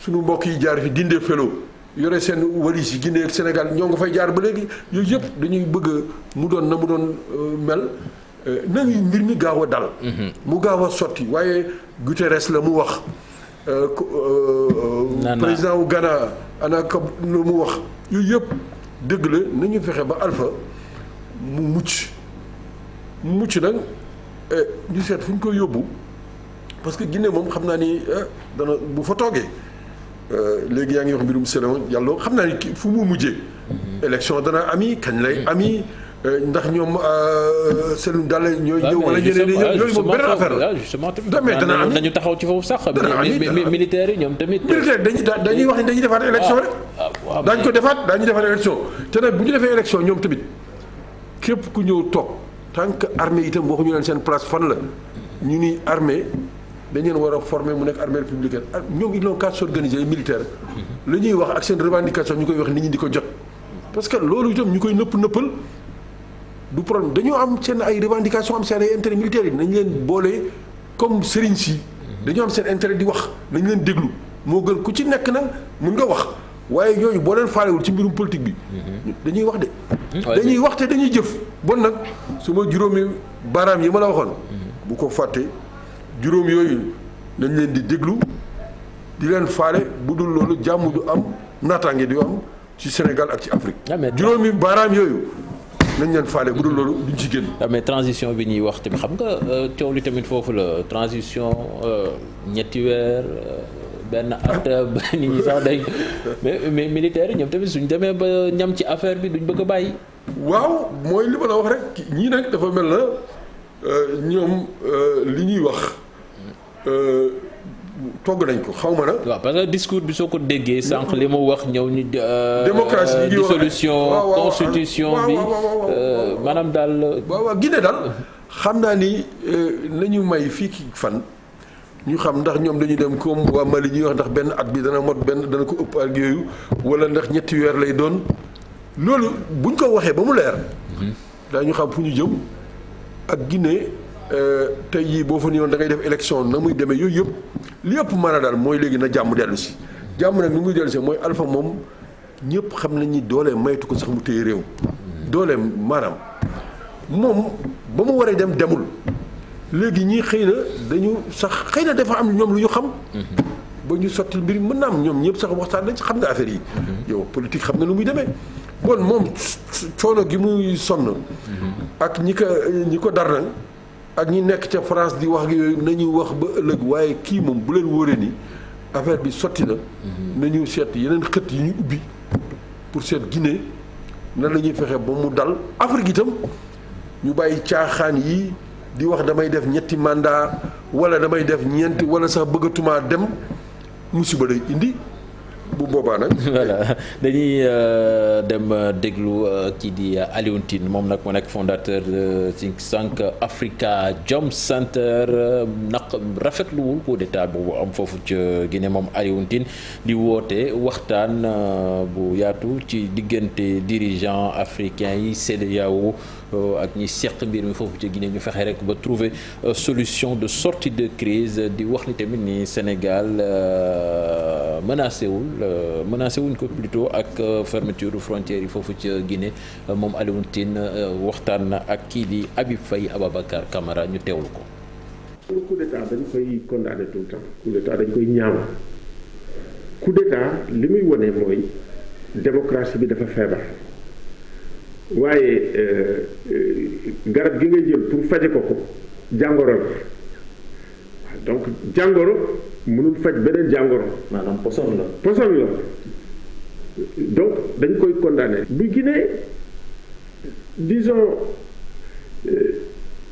suñu mbokk yi jaar fi dindee felo yore seen walis yi Guinée ak Sénégal ñoo nga fay jaar ba léegi yooyu yëpp dañuy bëgg mu doon na mu doon mel nañu mbir mi gaaw a dal. mu gaaw a sotti waaye Guterres la mu wax. président wu Ghana ana ka lu mu wax yooyu yëpp dëgg la nañu fexe ba Alpha mu mucc nag ñu seet fu ñu koy yóbbu parce que Guinée moom xam naa ni dana bu fa toogee léegi yaa ngi wax mbirum Cellon Diallo xam naa ni fu mu mujjee. élection dana ami kañ lay ami. ndax ñoom seen daal ñooy ñëw wala ñeneen ñooy moom beneen affaire la justement mais dana am nañu taxaw ci foofu sax militaires yi ñoom tamit militaire dañuy wax ni dañuy defaat élection rek daañu ko daañu defaat élection te nag bu ñu defee élection ñoom tamit képp ku ñëw toog tant que armée itam waxuñu leen seen place fan la ñu ni armée dañ leen war a former mu nekk armée républicaine ñoom ils n'ont qu'à s'organiser militaire la ñuy wax ak seen revendication ñu koy wax nit ñi di ko jot parce que loolu itam ñu koy nëppal du problème dañoo am seen ay revendication am seen ay intérêt militaire yi nañ leen boole comme sëriñ si dañoo am seen intérêt di wax nañ leen déglu moo gën ku ci nekk nag mun nga wax waaye ñooñu boo leen faalewul ci mbirum politique bi dañuy wax de dañuy wax te dañuy jëf bon nag su ma juróomi baaraam yi ma la waxoon bu ko fàtte juróom yooyu nañ leen di déglu di leen faale bu dul loolu jàmm du am naataange du am ci Sénégal ak ci Afrique juróomi baaraam yooyu nañ leen faale bu dul loolu duñ ci génn. mais transition bi ñuy wax tamit xam nga coow li tamit foofu la transition ñetti weer benn at nit ñi sax day mais militaires yi ñoom tamit suñ demee ba ñam ci affaire bi duñ bëgg a bàyyi. waaw mooy li ma la wax rek ñii nag dafa mel na ñoom li ñuy wax. togg nañ ko xaw ma na. waaw parce que discours bi soo ko déggee sànq li mu wax ñëw ñu. démocratie dissolution constitution bi maanaam daal. waaw Guinée daal xam naa ni nañu may fii ki fan ñu xam ndax ñoom dañu dem comme waa Mali ñuy wax ndax benn at bi dana mot benn dana ko ëpp ak yooyu wala ndax ñetti weer lay doon loolu buñ ko waxee ba mu leer daañu xam fu ñu jëm ak Guinée tey jii boo fa niwoon da ngay def élection na muy demee yooyu yëpp li ëpp mën a daal mooy léegi na jàmm dellu si jàmm nag ni muy dellu si mooy Alpha moom ñëpp xam nañ ni dooleem maytu ko sax mu téye réew dooleem maanaam moom ba mu waree dem demul léegi ñii xëy na dañu sax xëy na dafa am ñoom lu ñu xam ba ñu sotti mbir mën naa am ñoom ñëpp sax waxtaan nañ xam nga affaire yi yow politique xam na nu muy demee bon moom coono gi muy sonn ak ñi ko dar nag ak ñi nekk ca France di wax ak yooyu nañu wax ba ëllëg waaye kii moom bu leen wóoree ni affaire bi sotti na nañu seet yeneen xët yi ñu ubbi pour seet Guinée nan la ñuy fexe ba mu dal Afrique itam ñu bàyyi caaxaan yi di wax damay def ñetti mandat wala damay def ñeenti wala sax bëggatuma dem musiba day indi bu boobaa nag. voilà dañuy dem déglu kii di Alioune Tine moom nag moo nekk fondateur de think tank Africa Jom Center naq rafetluwul coup d'état boobu am foofu ca Guinée moom Alioune Tine di woote waxtaan bu yaatu ci diggante dirigeant africain yi CEDEAO ak ñi seq mbir mi foofu ca Guinée ñu fexe rek ba trouver solution de sortie de crise di wax ni tamit ni Sénégal menacé wuñ ko plutôt ak fermeture frontière yi foofu ca Guinée moom Alioune Tine waxtaan na ak kii di Habib Faye Ababacar Camara ñu teewlu ko. coup d'état dañ koy condamné tout le temps coup d'état dañ koy ñaaw coup d'état li muy wone mooy démocratie bi dafa feebar waaye garab gi ngay jël pour faje ko jàngoro la donc jàngoro mënul faj beneen jàngoro. maanaam poson la. donc dañ koy condamné. bu Guinée disons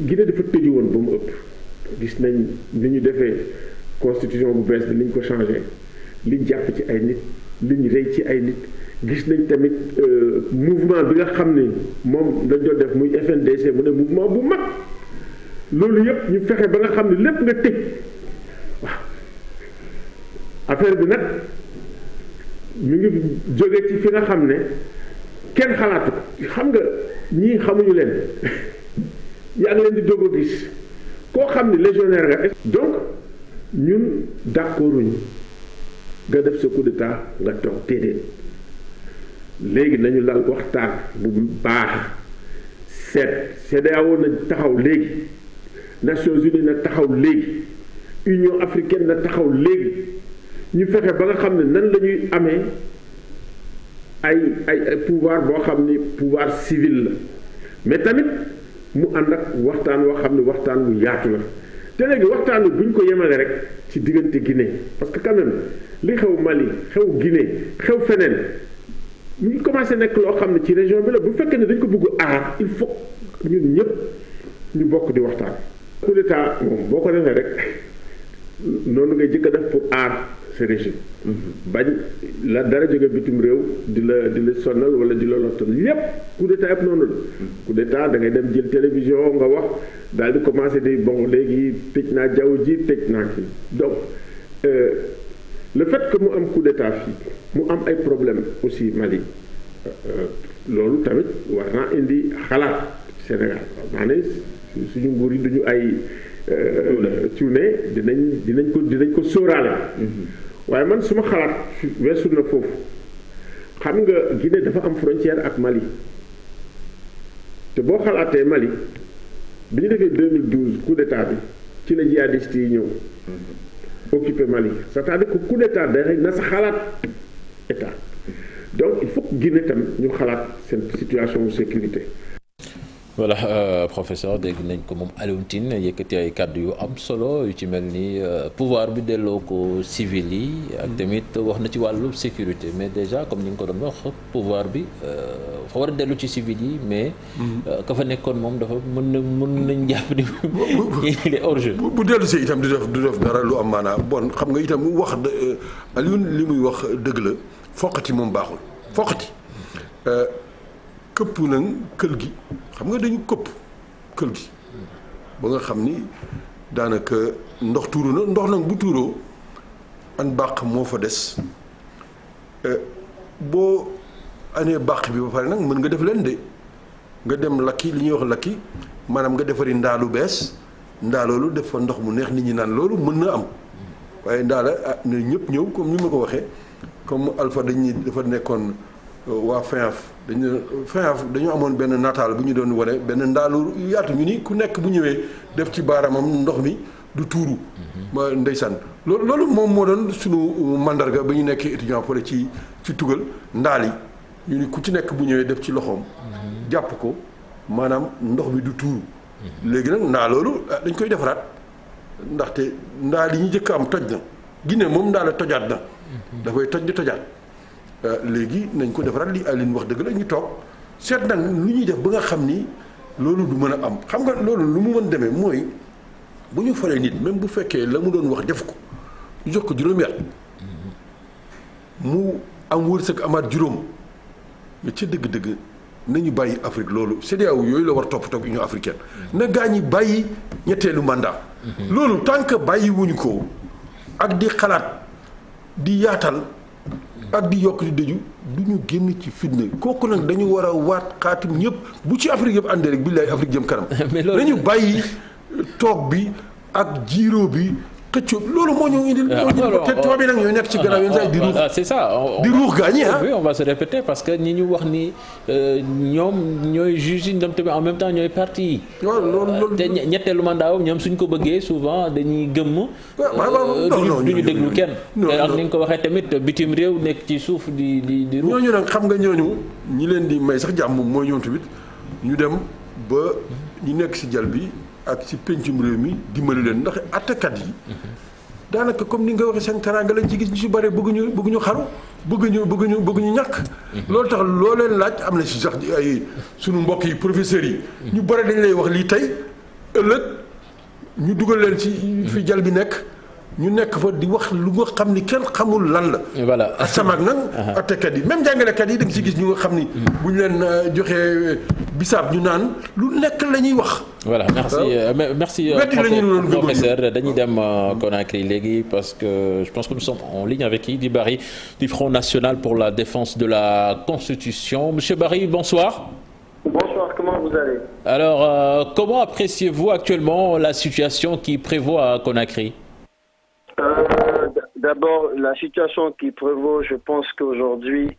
Guinée dafa tëju woon ba mu ëpp gis nañ ni ñu defee constitution bu bees bi ni ñu ko changé liñ jàpp ci ay nit liñ rey ci ay nit gis nañ tamit mouvement bi nga xam ne moom dañ doon def muy FNDC mu ne mouvement bu mag loolu yëpp ñu fexe ba nga xam ne lépp nga tëj waaw affaire bi nag ñu ngi jóge ci fi nga xam ne kenn xalaatu ko xam nga ñii xamuñu leen yaa ngi leen di doog a gis koo xam ne légionnaire nga donc ñun d'accorduñ nga def sa coup d'état nga toog téedéen léegi nañu lal waxtaan bu baax seet CEDEAO na taxaw léegi Nations Unies na taxaw léegi Union africaine na taxaw léegi ñu fexe ba nga xam ne nan la ñuy amee ay pouvoir boo xam ni pouvoir civil la mais tamit mu ànd ak waxtaan woo xam ne waxtaan bu yaatu la te léegi waxtaan wi bu ñu ko yemale rek ci diggante Guinée parce que quand même li xew Mali xew Guinée xew feneen mu ngi commencé nekk loo xam ne ci région bi la bu fekkee ne dañ ko bëgg aar il faut ñun ñëpp ñu bokk di waxtaan. coup d'état moom boo ko defee rek noonu ngay jëkk a def pour aar sa régime. bañ la dara jóge bitim réew di la sonal wala di la lottal lépp coup d'état yëpp noonu la. coup d'état da ngay dem jël télévision nga wax daal di commencé di bon léegi tëj naa jaww ji tëj naa kii donc le fait que mu am coup d'état fii mu am ay problème aussi Mali loolu tamit war naa indi xalaat Sénégal maanaam suñu nguur yi duñu ay cuune dinañ ko sóoraale waaye man suma xalaat weesu na foofu xam nga Guinée dafa am frontière ak Mali te boo xalaatee Mali bi ñu defee 2012 coup d'état bi ci la djihadistes yi ñëw occupé Mali c'est-à-dire que coup d'état day na sa xalaat état donc il faut que Guinée tam ñu xalaat seen situation de sécurité. voilà professeur dégg nañ ko moom Alioune Tine yëkkati ay kàddu yu am solo yu ci mel ni pouvoir bi delloo ko civil yi ak tamit wax na ci wàllu sécurité mais déjà comme ni nga ko doon wax pouvoir bi fa war a dellu ci civil yi mais ka fa nekkoon moom dafa mën nañ jàpp ni il est hors jeu. bu dellu si itam du def dara lu am maanaam bon xam nga itam wax Alioune li muy wax dëgg la foqati moom baaxul foqati këpp nañ kël gi xam nga dañu këpp kël gi ba nga xam ni daanaka ndox tuuru na ndox nag bu tuuroo an bàq moo fa des boo anee bàq bi ba pare nag mën nga def leen de nga dem lakki li ñuy wax lakki maanaam nga defari ndaalu bees loolu def fa ndox mu neex nit ñi naan loolu mën na am waaye ndaala na ñëpp ñëw comme ni ma ko waxee comme Alpha dafa nekkoon waa FEAF dañu amoon benn nataal bu ñu doon wane benn ndaalu yaatu ñu ni ku nekk bu ñëwee def ci baaramam ndox mi du tuuru. ma ndeysaan loolu moom moo doon sunu mandarga ba ñu nekkee étudiant pare ci tugal ndaal yi ñu ni ku ci nekk bu ñëwee def ci loxoom. jàpp ko maanaam ndox mi du tuuru. léegi nag ndaa loolu dañ koy defaraat ndaxte ndaa li ñu njëkk am toj na Guinée moom ndaa la tojaat na. dafay toj di tojaat. léegi nañ ko defaraat li Aline wax dëgg la ñu toog seet nag lu ñuy def ba nga xam ni loolu du mën a am xam nga loolu lu mu mën demee mooy bu ñu falee nit même bu fekkee la mu doon wax def ko ñu jox ko juróomi at mu am wërsëg amaat juróom mais ca dëgg-dëgg nañu bàyyi Afrique loolu CEDEAO yooyu la war topp Union africaine na gaa ñi bàyyi ñetteelu mandat. loolu tant que bàyyi wuñu ko ak di xalaat di yaatal. ak di yokk di dëju du ñu génn ci fitna kooku nag dañu war a waat xaatim ñëpp bu ci Afrique yëpp àndee rek billaay Afrique jëm kanam. nañu bàyyi toog bi ak jiiroo bi xëccoo loolu moo ñu indil. te tubaab yi nag ñooy nekk ci gannaaw yenn saa yi di ruux. c'est ça di ruux gaañi oui on va se répéter parce que ñi ñu wax ni ñoom ñooy juge ñoom tamit en même temps ñooy parti yi. waaw loolu te ñetteelu mandat ñoom suñ ko bëggee souvent dañuy gëmm. duñu déglu kenn. ak ni nga ko waxee tamit bitim réew nekk ci suuf di ruux. ñooñu nag xam nga ñooñu ñi leen di may sax jàmm mooy ñoom tamit ñu dem ba ñu nekk si jal bi. ak ci pencum réew mi dimbali leen ndax attakat yi daanaka comme ni nga waxee seen teraanga lañ ci gis ñu si bare bëgguñu xaru bëgguñu ñàkk. loolu tax loo leen laaj am na si sax ay sunu mbokk yi professeurs yi. ñu bare dañ lay wax lii tey ëllëg ñu dugal leen ci fi jal bi nekk ñu nekk fa di wax lu nga xam ni kenn xamul lan la. voilà asamaak nag. attakat yi même jàngalekat yi da nga si gis ñu nga xam ni bu ñu leen joxee bisaab ñu naan lu nekk la ñuy wax. voilà merci professeur dañuy dem Conakry léegi parce que je pense que nous sommes en ligne avec Idy Barry du Front National pour la défense de la Constitution. Monsieur Barry, bonsoir. Bonsoir, comment vous allez? Alors, comment appréciez-vous actuellement la situation qui prévaut à Conakry? D'abord, la situation qui prévaut, je pense qu'aujourd'hui,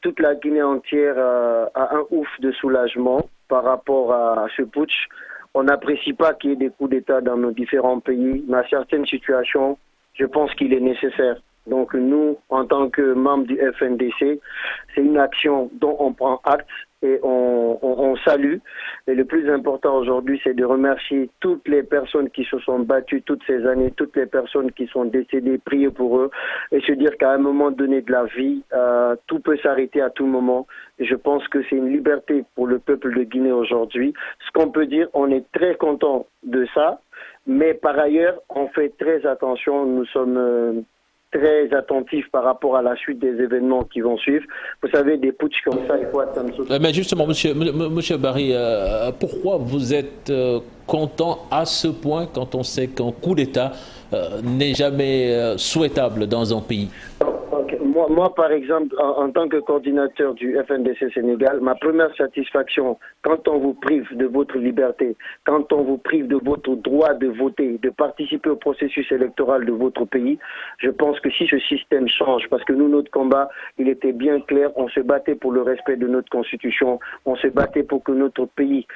toute la Guinée entière a un ouf de soulagement par rapport à ce putsch. On n'apprécie pas qu'il y ait des coups d'État dans nos différents pays, mais à certaines situations, je pense qu'il est nécessaire. Donc nous, en tant que membres du FNDC, c'est une action dont on prend acte et on salue. Et le plus important aujourd'hui, c'est de remercier toutes les personnes qui se sont battues toutes ces années, toutes les personnes qui sont décédées, prier pour eux et se dire qu'à un moment donné de la vie, tout peut s'arrêter à tout moment. Et je pense que c'est une liberté pour le peuple de Guinée aujourd'hui. Ce qu'on peut dire, on est très content de ça, mais par ailleurs, on fait très attention. Nous sommes très attentifs par rapport à la suite des événements qui vont suivre. Vous savez, des putschs comme ça, il faut attendre. Mais justement, monsieur Barry, pourquoi vous êtes content à ce point quand on sait qu'un coup d'État n'est jamais souhaitable dans un pays? Moi, par exemple, en tant que coordinateur du FNDC Sénégal, ma première satisfaction, quand on vous prive de votre liberté, quand on vous prive de votre droit de voter, de participer au processus électoral de votre pays, je pense que si ce système change, parce que nous, notre combat, il était bien clair, on se battait pour le respect de notre constitution, on se battait pour que notre pays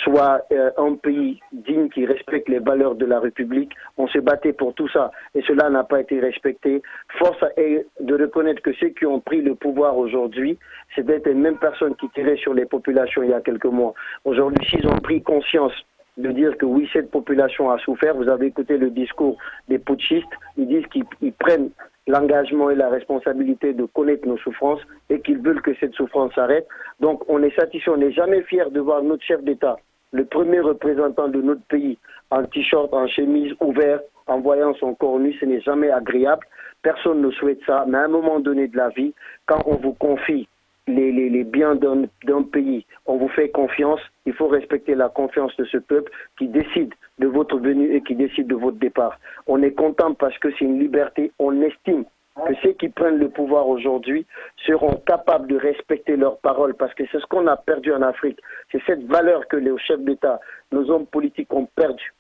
soit un pays digne qui respecte les valeurs de la République, on se battait pour tout ça, et cela n'a pas été respecté. Force est de reconnaître que ceux qui ont pris le pouvoir aujourd'hui, c'était les mêmes personnes qui tiraient sur les populations il y a quelques mois. Aujourd'hui, s'ils ont pris conscience de dire que oui, cette population a souffert, vous avez écouté le discours des putschistes, ils disent qu'ils prennent l'engagement et la responsabilité de connaître nos souffrances et qu'ils veulent que cette souffrance s'arrête. Donc on est satisfait, on n'est jamais fiers de voir notre chef d'État, le premier représentant de notre pays, en t-shirt, en chemise, ouvert, en voyant son corps nu, ce n'est jamais agréable. Personne ne souhaite ça, mais à un moment donné de la vie, quand on vous confie les biens d'un pays. On vous fait confiance, il faut respecter la confiance de ce peuple qui décide de votre venue et qui décide de votre départ. On est content parce que c'est une liberté, on estime que ceux qui prennent le pouvoir aujourd'hui seront capables de respecter leurs paroles parce que c'est ce qu'on a perdu en Afrique. C'est cette valeur que les chefs d'État, nos hommes politiques ont perdu.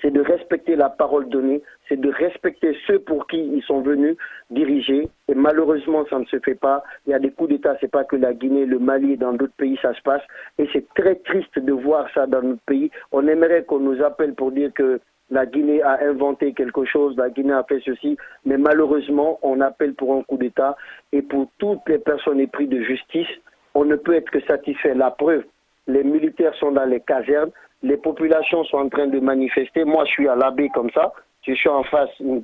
C'est de respecter la parole donnée, c'est de respecter ceux pour qui ils sont venus diriger. Et malheureusement, ça ne se fait pas. Il y a des coups d'État, c'est pas que la Guinée, le Mali et dans d'autres pays, ça se passe. Et c'est très triste de voir ça dans notre pays. On aimerait qu'on nous appelle pour dire que la Guinée a inventé quelque chose, la Guinée a fait ceci. Mais malheureusement, on appelle pour un coup d'État. Et pour toutes les personnes épris de justice, on ne peut être que satisfait. La preuve, les militaires sont dans les casernes. Les populations sont en train de manifester. Moi, je suis à l'abbé comme ça. Je suis en face. Il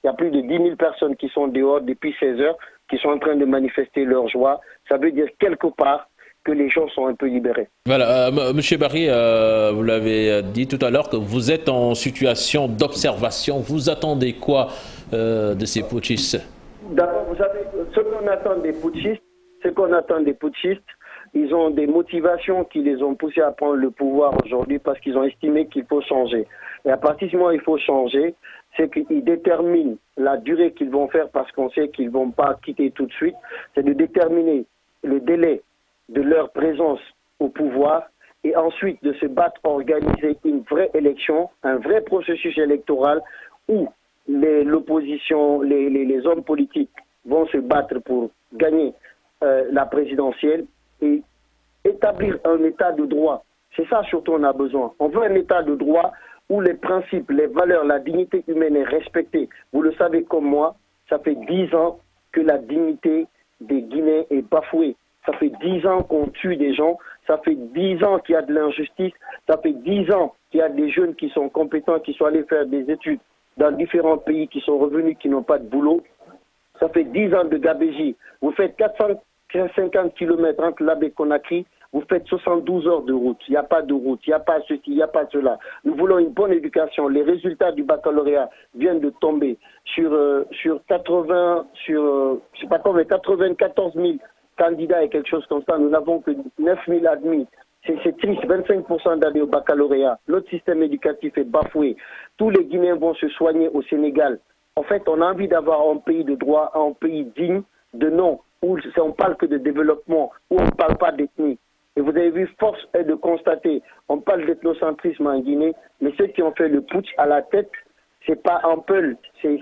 y a plus de 10 000 personnes qui sont dehors depuis 16 heures, qui sont en train de manifester leur joie. Ça veut dire quelque part que les gens sont un peu libérés. Voilà, Monsieur Barry, vous l'avez dit tout à l'heure que vous êtes en situation d'observation. Vous attendez quoi de ces putschistes? D'abord, vous savez, ce qu'on attend des putschistes, ils ont des motivations qui les ont poussés à prendre le pouvoir aujourd'hui parce qu'ils ont estimé qu'il faut changer. Et à partir du moment où il faut changer, c'est qu'ils déterminent la durée qu'ils vont faire parce qu'on sait qu'ils ne vont pas quitter tout de suite. C'est de déterminer le délai de leur présence au pouvoir et ensuite de se battre, organiser une vraie élection, un vrai processus électoral où l'opposition, les hommes politiques vont se battre pour gagner la présidentielle et établir un état de droit. C'est ça surtout on a besoin. On veut un état de droit où les principes, les valeurs, la dignité humaine est respectée. Vous le savez comme moi, ça fait 10 ans que la dignité des Guinéens est bafouée. Ça fait 10 ans qu'on tue des gens, ça fait 10 ans qu'il y a de l'injustice, ça fait 10 ans qu'il y a des jeunes qui sont compétents, qui sont allés faire des études dans différents pays, qui sont revenus, qui n'ont pas de boulot. Ça fait 10 ans de gabégie. Vous faites 450 km entre l'Abbé Conakry, vous faites 72 heures de route. Il n'y a pas de route, il n'y a pas ceci, il n'y a pas cela. Nous voulons une bonne éducation. Les résultats du baccalauréat viennent de tomber sur 94 000 candidats et quelque chose comme ça. Nous n'avons que 9 000 admis. C'est triste, 25% d'aller au baccalauréat. Notre système éducatif est bafoué. Tous les Guinéens vont se soigner au Sénégal. En fait, on a envie d'avoir un pays de droit, un pays digne de nom, où on ne parle que de développement, où on ne parle pas d'ethnie. Et vous avez vu, force est de constater, on parle d'ethnocentrisme en Guinée, mais ceux qui ont fait le putsch à la tête, c'est pas un Peul, c'est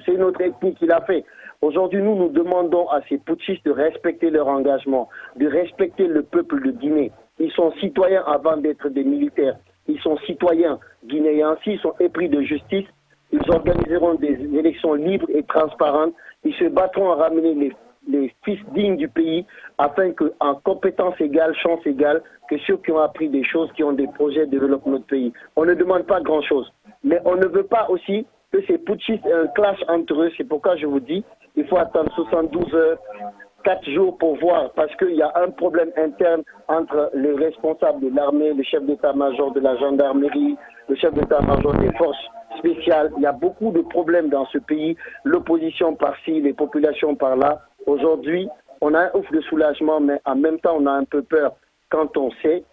une autre ethnie qui l'a fait. Aujourd'hui, nous demandons à ces putschistes de respecter leur engagement, de respecter le peuple de Guinée. Ils sont citoyens avant d'être des militaires. Ils sont citoyens guinéens. S'ils sont épris de justice, ils organiseront des élections libres et transparentes. Ils se battront à ramener les fils dignes du pays afin qu'en compétence égale, chance égale, que ceux qui ont appris des choses, qui ont des projets développent notre pays. On ne demande pas grand-chose. Mais on ne veut pas aussi que ces putschistes aient un clash entre eux. C'est pourquoi je vous dis, il faut attendre 72 heures, 4 jours pour voir, parce qu'il y a un problème interne entre les responsables de l'armée, le chef d'état-major de la gendarmerie, le chef d'état-major des forces spéciales. Il y a beaucoup de problèmes dans ce pays, l'opposition par-ci, les populations par-là. Aujourd'hui, on a un ouf de soulagement, mais en même temps, on a un peu peur quand on sait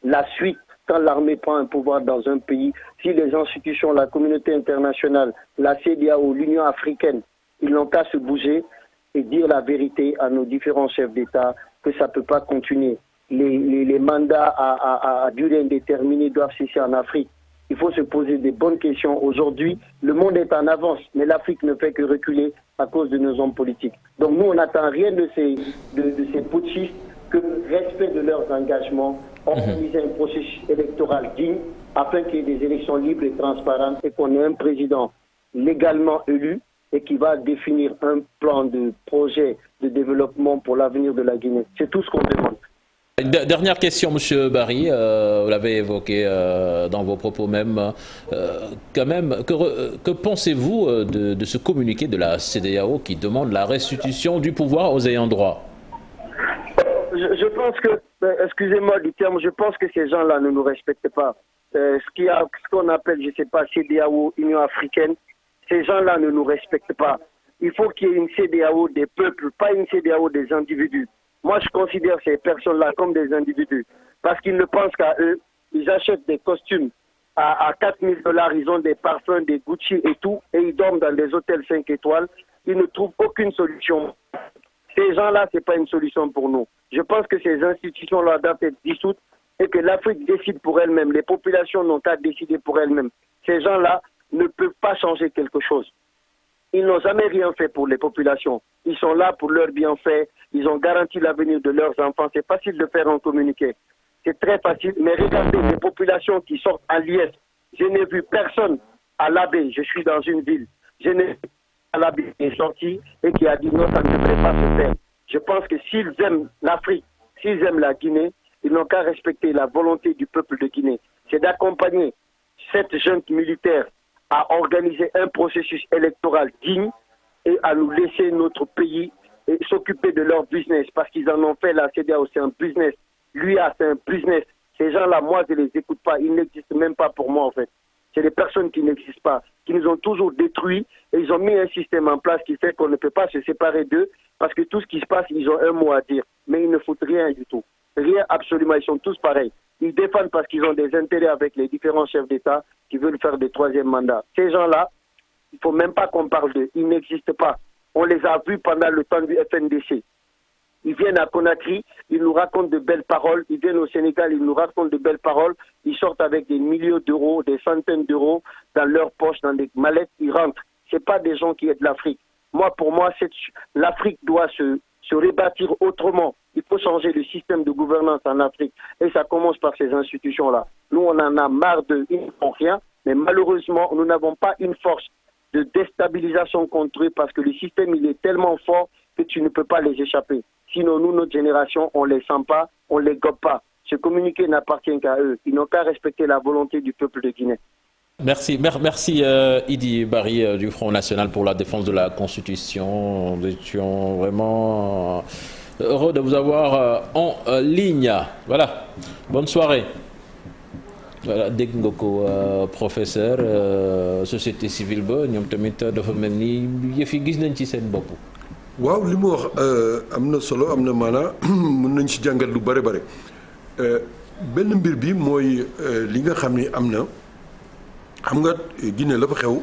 la suite, quand l'armée prend un pouvoir dans un pays, si les institutions, la communauté internationale, la CEDEAO, l'Union africaine, ils n'ont qu'à se bouger et dire la vérité à nos différents chefs d'État que ça ne peut pas continuer. Les mandats à durée indéterminée doivent cesser en Afrique. Il faut se poser des bonnes questions. Aujourd'hui, le monde est en avance, mais l'Afrique ne fait que reculer à cause de nos hommes politiques. Donc nous, on n'attend rien de ces putschistes que le respect de leurs engagements, organiser un processus électoral digne afin qu'il y ait des élections libres et transparentes et qu'on ait un président légalement élu et qui va définir un plan de projet de développement pour l'avenir de la Guinée. C'est tout ce qu'on demande. Dernière question, Monsieur Barry, vous l'avez évoqué dans vos propos même. Quand même, que pensez-vous de ce communiqué de la CEDEAO qui demande la restitution du pouvoir aux ayants droit? Je pense que, excusez-moi du terme, je pense que ces gens-là ne nous respectent pas. Ce qu'on appelle, je ne sais pas, CEDEAO, Union africaine, ces gens-là ne nous respectent pas. Il faut qu'il y ait une CEDEAO des peuples, pas une CEDEAO des individus. Moi, je considère ces personnes-là comme des individus parce qu'ils ne pensent qu'à eux. Ils achètent des costumes à $4 000, ils ont des parfums, des Gucci et tout, et ils dorment dans des hôtels 5 étoiles. Ils ne trouvent aucune solution. Ces gens-là, ce n'est pas une solution pour nous. Je pense que ces institutions-là doivent être dissoutes et que l'Afrique décide pour elle-même. Les populations n'ont qu'à décider pour elles-mêmes. Ces gens-là ne peuvent pas changer quelque chose. Ils n'ont jamais rien fait pour les populations. Ils sont là pour leur bienfait. Ils ont garanti l'avenir de leurs enfants. C'est facile de faire un communiqué. C'est très facile. Mais regardez les populations qui sortent à l'IS. Je n'ai vu personne à l'Abbé. Je suis dans une ville. Je n'ai vu à l'Abbé qui est sorti et qui a dit non, ça ne devrait pas se faire. Je pense que s'ils aiment l'Afrique, s'ils aiment la Guinée, ils n'ont qu'à respecter la volonté du peuple de Guinée. C'est d'accompagner cette junte militaire à organiser un processus électoral digne et à nous laisser notre pays et s'occuper de leur business parce qu'ils en ont fait. La CEDEAO, c'est un business. L'UA, c'est un business. Ces gens-là, moi, je ne les écoute pas. Ils n'existent même pas pour moi, en fait. C'est des personnes qui n'existent pas, qui nous ont toujours détruits et ils ont mis un système en place qui fait qu'on ne peut pas se séparer d'eux parce que tout ce qui se passe, ils ont un mot à dire. Mais ils ne foutent rien du tout. Rien absolument. Ils sont tous pareils. Ils défendent parce qu'ils ont des intérêts avec les différents chefs d'État qui veulent faire des troisièmes mandats. Ces gens-là, il ne faut même pas qu'on parle d'eux. Ils n'existent pas. On les a vus pendant le temps du FNDC. Ils viennent à Conakry, ils nous racontent de belles paroles. Ils viennent au Sénégal, ils nous racontent de belles paroles. Ils sortent avec des millions d'euros, des centaines d'euros dans leurs poches, dans des mallettes. Ils rentrent. Ce n'est pas des gens qui aident l'Afrique. Pour moi, l'Afrique doit se rebâtir autrement. Il faut changer le système de gouvernance en Afrique. Et ça commence par ces institutions-là. Nous, on en a marre d'eux. Ils ne font rien. Mais malheureusement, nous n'avons pas une force de déstabilisation contre eux parce que le système, il est tellement fort que tu ne peux pas les échapper. Sinon, nous, notre génération, on ne les sent pas, on ne les gobe pas. Ce communiqué n'appartient qu'à eux. Ils n'ont qu'à respecter la volonté du peuple de Guinée. Merci Idi Barry du Front National pour la défense de la Constitution. Nous étions vraiment heureux de vous avoir en ligne. Voilà, bonne soirée. Voilà, dégg nga ko professeur société civile ba ñoom tamit dafa mel ni yëf yi gis nañ ci seen bopp. waaw li mu wax am na solo am na maanaa mën nañ ci jàngat lu bare bare benn mbir bi mooy li nga xam ni am na xam nga Guinée la fa xew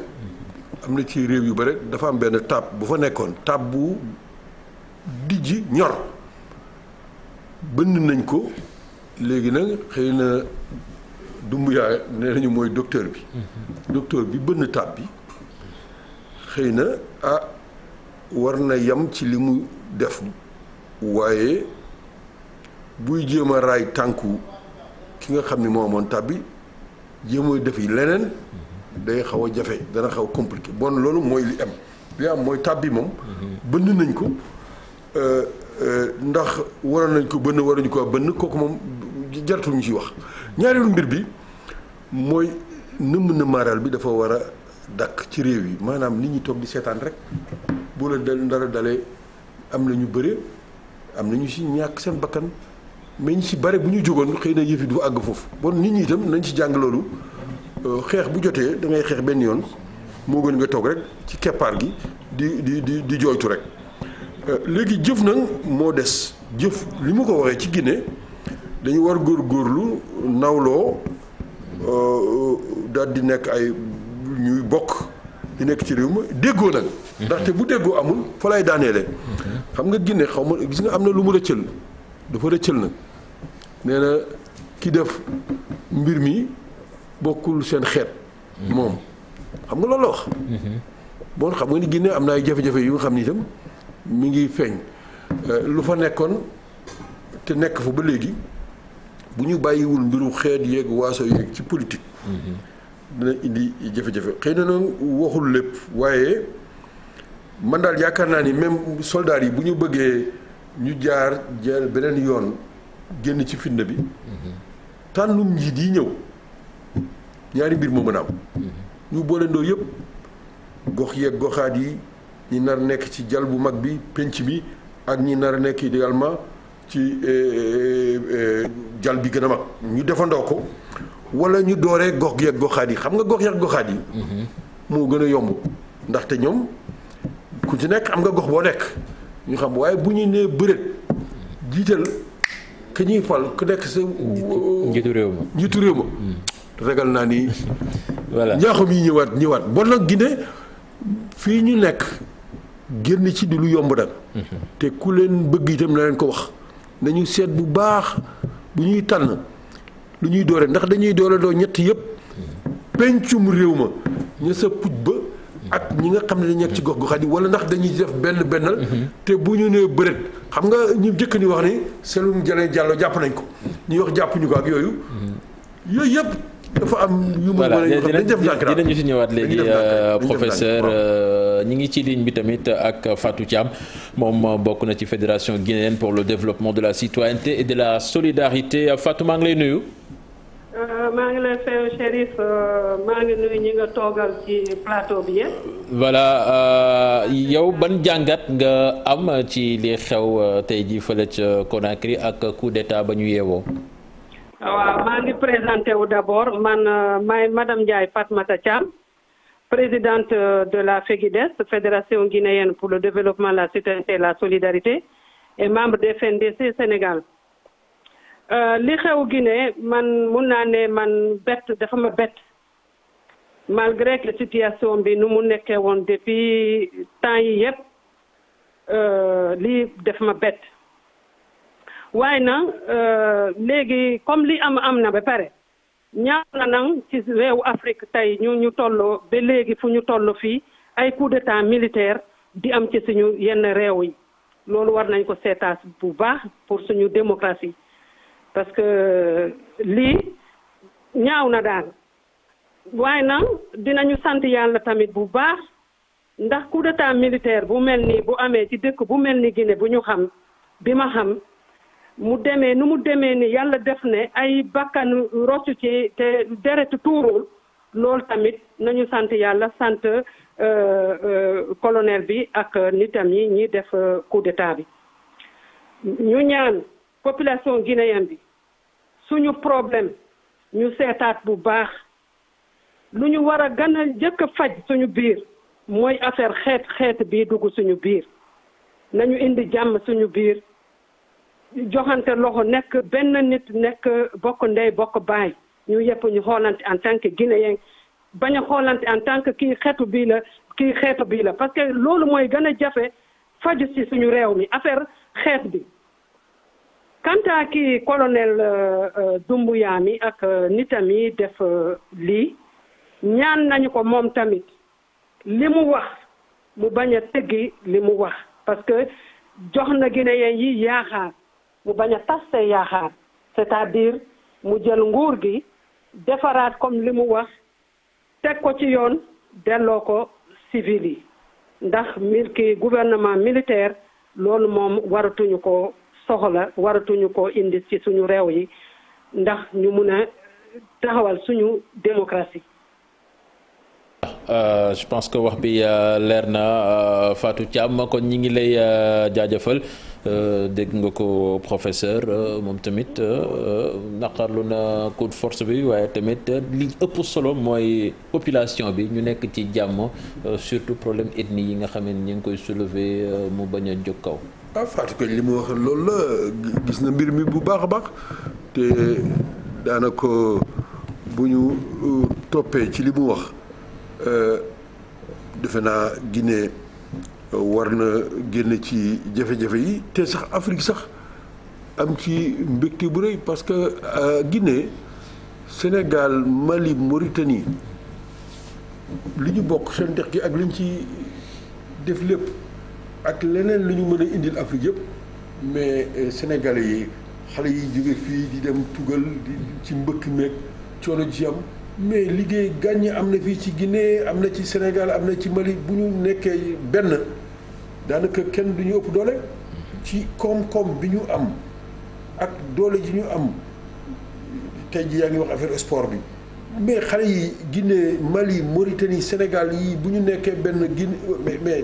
am na ci réew yu bare dafa am benn tab bu fa nekkoon tab bu dijji ñor bënn nañ ko léegi nag xëy na Doumbouya nee nañu mooy docteur bi bënn tab bi xëy na war na yam ci li mu def waaye buy jéem a raay tànku ki nga xam ni moo amoon tab bi jéem a def yi leneen day xaw a jafe dana xaw a compliqué bon loolu mooy li am mooy tab bi moom bënn nañ ko ndax waroon nañ ko bënn waruñu ko bënn kooku moom jaratul ñu ci wax ñaareelu mbir bi mooy nëmm maaral bi dafa war a dakk ci réew yi maanaam nit ñi toog di seetaan rek boo la dara dalee am na ñu bëre am na ñu si ñàkk seen bakkan mais ñu si bare bu ñu jógoon xëy na yëf yi du àgg foofu bon nit ñi itam nañ ci jàng loolu xeex bu jotee da ngay xeex benn yoon moo gën nga toog rek ci keppaar gi di jooytu rek léegi jëf nag moo des jëf li mu ko waxee ci Guinée dañu war góorgóorlu nawloo daal di nekk ay ñuy bokk di nekk ci réew ma déggoo nag ndaxte bu déggoo amul fa lay daaneele xam nga Guinée xaw ma gis nga am na lu mu rëccal dafa rëccal nag nee na ki def mbir mi bokkul seen xeet moom xam nga loolu la wax bon xam nga ni Guinée am na ay jafe-jafe yu nga xam ni itam mi ngi feeñ lu fa nekkoon te nekk fa ba léegi bu ñu bàyyiwul mbiru xeet yeeg waaso yeeg ci politique dina indi jafe-jafe xëy na nag waxul lépp waaye man daal yaakaar naa ni même soldats yi bu ñu bëggee ñu jaar beneen yoon génn ci fitna bi tànnum njiit yi ñëw ñaari mbir moo mën a am ñu booleendoo yëpp gox yeeg goxaat yi ñi nar nekk ci jal bu mag bi penc bi ak ñi nar nekk également ci jal bi gën a mag ñu defandoo ko wala ñu dooree gox yeeg goxaat yi xam nga gox yeeg goxaat yi moo gën a yomb ndaxte ñoom ku ci nekk am nga gox boo nekk ñu xam waaye bu ñu nee bëreet jiital ka ñuy fal ku nekk sa njiitu réew ma ragal naa ni voilà ñaaxam yi ñëwaat bon nag Guinée fii ñu nekk génn ci di lu yomb nag te ku leen bëgg itam na leen ko wax nañu seet bu baax bu ñuy tànn lu ñuy doore ndax dañuy doole doo ñett yëpp pencum réew ma ña sa puj ba ak ñi nga xam ne dañ nekk ci gox goxaat yi wala ndax dañuy def bennal te bu ñu nee bëreet xam nga ñu jëkk ni wax ni Cellou Diallo jàpp nañ ko ñuy wax jàppuñu ko ak yooyu yëpp dafa am yu mu dinañu ci ñëwaat léegi professeur ñi ngi ci ligne bi tamit ak Fatou Thiam moom bokk na ci fédération guinéenne pour le développement de la citoyenneté et de la solidarité Fatou maa ngi lay nuyu. maa ngi lay fay Chérif maa ngi nuyu ñi nga toogal ci plateau bi yëpp. voilà yow ban jàngat nga am ci li xew tey jii fële ca Conakry ak coup d'état ba ñu yeewoo. waaw maa ngi présenté wu d'abord man maay madame Ndiaye Fatmata Thiam présidente de la FEGIDES Fédération guinéenne pour le développement la citoyenneté et la solidarité et membre des FNDC Sénégal li xew Guinée man mun naa ne man dafa ma bett malgré que situation bi nu mu nekkee woon depuis temps yi yëpp lii daf ma bett waaye nag léegi comme li am na ba pare ñaaw na nag ci réewu Afrique tey ñu tolloo ba léegi fu ñu toll fii ay coup d'état militaire di am ci suñu yenn réew yi loolu war nañ ko seetaas bu baax pour suñu démocratie parce que lii ñaaw na daal waaye nag dinañu sant yàlla tamit bu baax ndax coup d'état militaire bu mel ni bu amee ci dëkk bu mel ni Guinée bu ñu xam bi ma xam mu demee nu mu demee ni yàlla def ne ay bakkan roccu ci te deret tuurul loolu tamit nañu sant yàlla sant colonel bi ak nitam yi ñi def coup d'état bi ñu ñaan population guinéenne bi suñu problème ñu seetaat bu baax lu ñu war a gën a jëkk a faj suñu biir mooy affaire xeet bii dugg suñu biir nañu indi jàmm suñu biir joxante loxo nekk benn nit nekk bokk ndey bokk baay ñu yëpp ñu xoolante en tant que guinéen bañ a xoolante en tant que kii xeetu bii la parce que loolu mooy gën a jafe faju ci suñu réew mi affaire xeet bi quant à kii colonel Doumbouya mi ak nitam yi def lii ñaan nañu ko moom tamit li mu wax mu bañ a teggi li mu wax parce que jox na guinéen yi yaakaar mu bañ a tas see yaakaar c'est-à-dire mu jël nguur gi defaraat comme li mu wax teg ko ci yoon delloo ko civil yi ndax gouvernement militaire loolu moom waratuñu ko soxla waratuñu ko indi ci suñu réew yi ndax ñu mun a taxawal suñu démocratie. Je pense que wax bi leer na Fatou Thiam kon ñi ngi lay jaajëfal dégg nga ko professeur moom tamit naqarlu na coup de force bi waaye tamit li ëpp solo mooy population bi ñu nekk ci jàmm surtout problème ethnie yi nga xam ne ñu ngi koy soulever mu bañ a jóg kaw. Fatou Thiam li mu wax loolu la gis na mbir mi bu baax a baax te daanaka bu ñu toppee ci li mu wax. defe naa Guinée war na génn ci jafe-jafe yi te sax Afrique sax am ci mbégte bu rëy parce que Guinée Sénégal Mali Mauritanie li ñu bokk seen dex gi ak li ñu ci def lépp ak leneen lu ñu mën a indil Afrique yëpp mais Sénégalais yi xale yi jóge fii di dem tugal di ci mbëkk meeg coono ji am mais liggéey gàññ am na fii ci Guinée am na ci Sénégal am na ci Mali bu ñu nekkee benn daanaka kenn du ñu ëpp doole ci koom-koom bi ñu am ak doole ji ñu am tey ji yaa ngi wax affaire sport bi mais xale yi Guinée Mali Mauritanie Sénégal yi bu ñu nekkee benn Guinée mais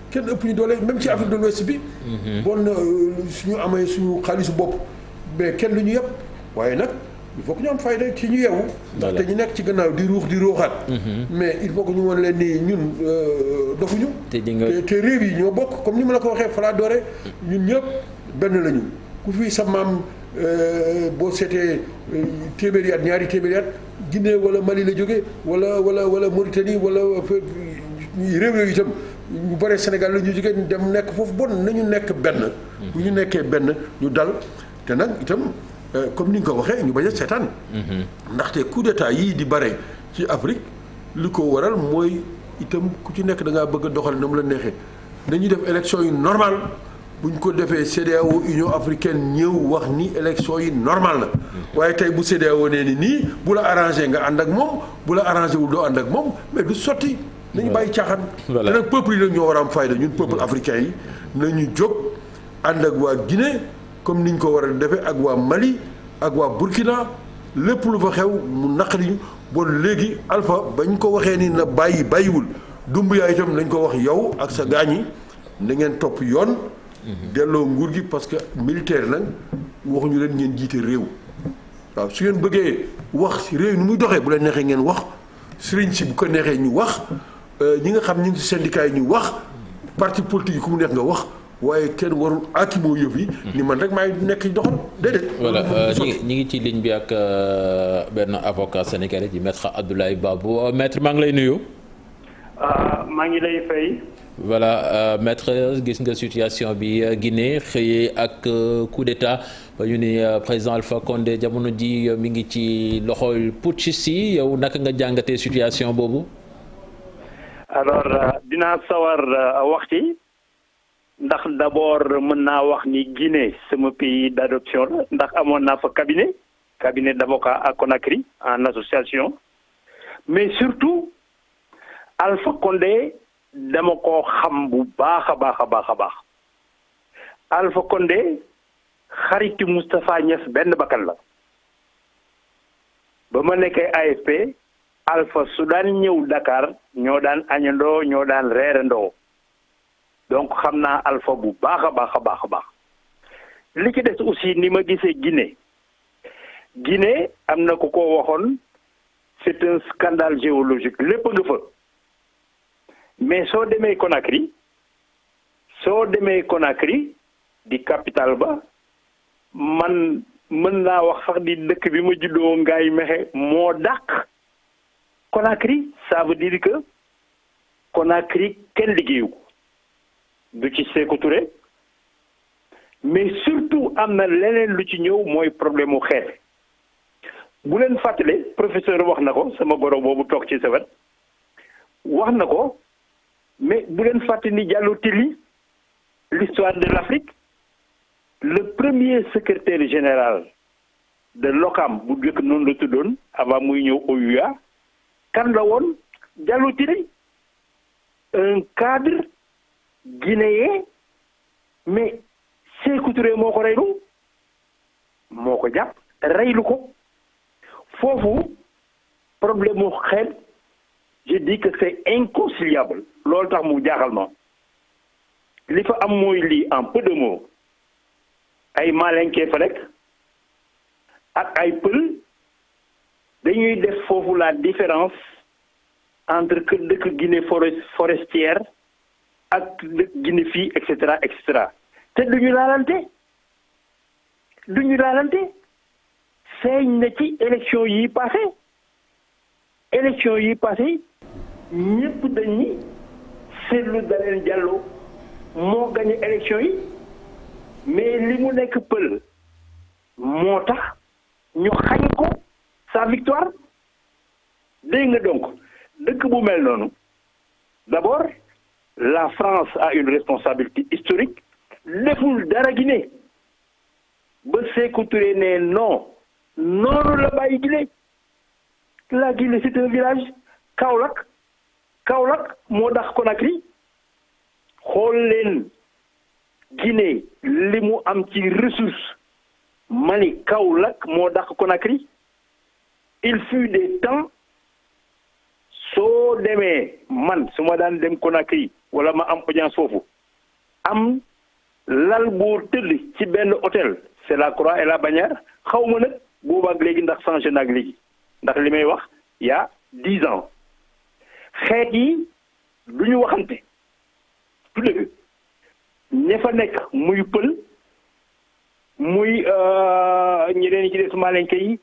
kenn ëpp ñu doole même ci Afrique de l'Ouest bi. bon suñu amee suñu xaalisu bopp mais kenn du ñu yëpp waaye nag il faut que ñu am fayda ci ñu yeewu. te ñu nekk ci gannaaw di ruux di ruuxaat. mais il faut que ñu woon leen ni ñun dofuñu. te réew yi ñoo bokk comme ni ma la ko waxee falaa doore ñun ñëpp benn lañu ku fi sa maam boo seetee téeméeri at ñaari téeméeri at Guinée wala Mali la jóge wala Mauritanie wala réew yooyu itam ñu bare Sénégal la ñu jóge dem nekk foofu bon nañu nekk benn. bu ñu nekkee benn ñu dal te nag itam. comme ni nga ko waxee ñu bañ a seetaan. ndaxte coup d'état yii di bare ci Afrique li ko waral mooy itam ku ci nekk da ngaa bëgg a doxal na mu la neexee nañu def élection yu normal bu ñu ko defee CEDEAO Union africaine ñëw wax ni élection yi normal na. waaye tey bu CEDEAO nee ni nii bu la arrangé nga ànd ak moom bu la arrangé wul doo ànd ak moom mais du sotti. nañu bàyyi caaxaan. voilà te nag peuple yi nag ñoo war a am fayda ñun peuple africain yi nañu jóg ànd ak waa Guinée. comme niñ ko war a defee ak waa Mali ak waa Burkina lépp lu fa xew mu naqari ñu bon léegi Alpha bañ ko waxee ni na bàyyiwul Doumbouya itam lañ ko wax yow ak sa gaañ yi na ngeen topp yoon. delloo nguur gi parce que militaire nag waxuñu leen ngeen jiite réew. waaw su ngeen bëggee wax si réew ni muy doxee bu leen neexee ngeen wax sëriñ si bu ko neexee ñu wax ñi nga xam ñu ngi si syndicat yi ñu wax parti politique yi ku mu neex nga wax. waaye kenn warul aakimoo yëf yi. ni man rek maay nekk ci doxal déedéet. voilà ñi ngi ci ligne bi ak benn avocat sénégalais di maître Abdoulaye Babou maître maa ngi lay nuyu. maa ngi lay fay. voilà maître gis nga situation bi Guinée xëyee ak coup d'état ba ñu ni président Alpha Condé jamono ji mi ngi ci loxoy putschistes yi yow naka nga jàngatee situation boobu. alors dinaa sawar wax ci. ndax d'abord mën naa wax ni Guinée sama pays d'adoption la ndax amoon naa fa cabinet d'avocat à Conakry en association mais surtout Alpha Condé dama ko xam bu baax a baax Alpha Condé xaritu Moustapha Niasse benn bakkan la ba ma nekkee AFP Alpha su daan ñëw Dakar ñoo daan añandoo ñoo daan reerandoo donc xam naa Alpha bu baax a baax li ci des aussi ni ma gisee Guinée am na ku ko waxoon c'est un scandale géologique lépp nga fa mais soo demee Conakry di capitale ba man mën naa wax sax di dëkk bi ma juddoo Ngaye Mékhé moo dàq Conakry ça veut dire que Conakry kenn liggéeyu ko du ci Sékou Touré mais surtout am na leneen lu ci ñëw mooy problème mu xeet bu leen fàttale professeur wax na ko sama goro boobu toog ci sa wet wax na ko mais bu leen fàtte ni Diallo Tilly l'histoire de l'Afrique le premier secrétaire général de l'OCAM bu njëkk noonu la tuddoon avant muy ñëw OUA kan la woon Diallo Tilly un cadre guinéen mais Sékou Touré moo ko reylu moo ko jàpp reylu ko foofu problème mu xeet je dis que c'est inconciliable loolu tax mu jaaxal ma li fa am mooy lii en peu de mots ay Malinké fa nekk ak ay pël dañuy def foofu la différence entre que dëkk Guinée forestière ak dëkk Guinée fii et cetera te duñu laalante feeñ na ci élection yi passé ñëpp dañ ni Cellou Dalein Diallo moo gagné élection yi mais li mu nekk pël moo tax ñu xañ ko sa victoire dégg nga donc dëkk bu mel noonu d'abord la France a une responsabilité historique deful dara Guinée ba Sékou Touré ne non noonu la bàyyi Guinée la Guinée c'est un village Kaolack moo dax Conakry xool leen Guinée li mu am ci ressource mani Kaolack moo dax Conakry il fut des temps soo demee man su ma daan dem Conakry wala ma am audience foofu am lal boo tëdd ci benn hôtel c'est la Croix et la Bannière xaw ma nag boobaak léegi ndax changé na ak léegi ndax li may wax y a 10 ans xeet yi du ñu waxante du dëgg ña fa nekk muy pël muy ñeneen ci des maalenke yi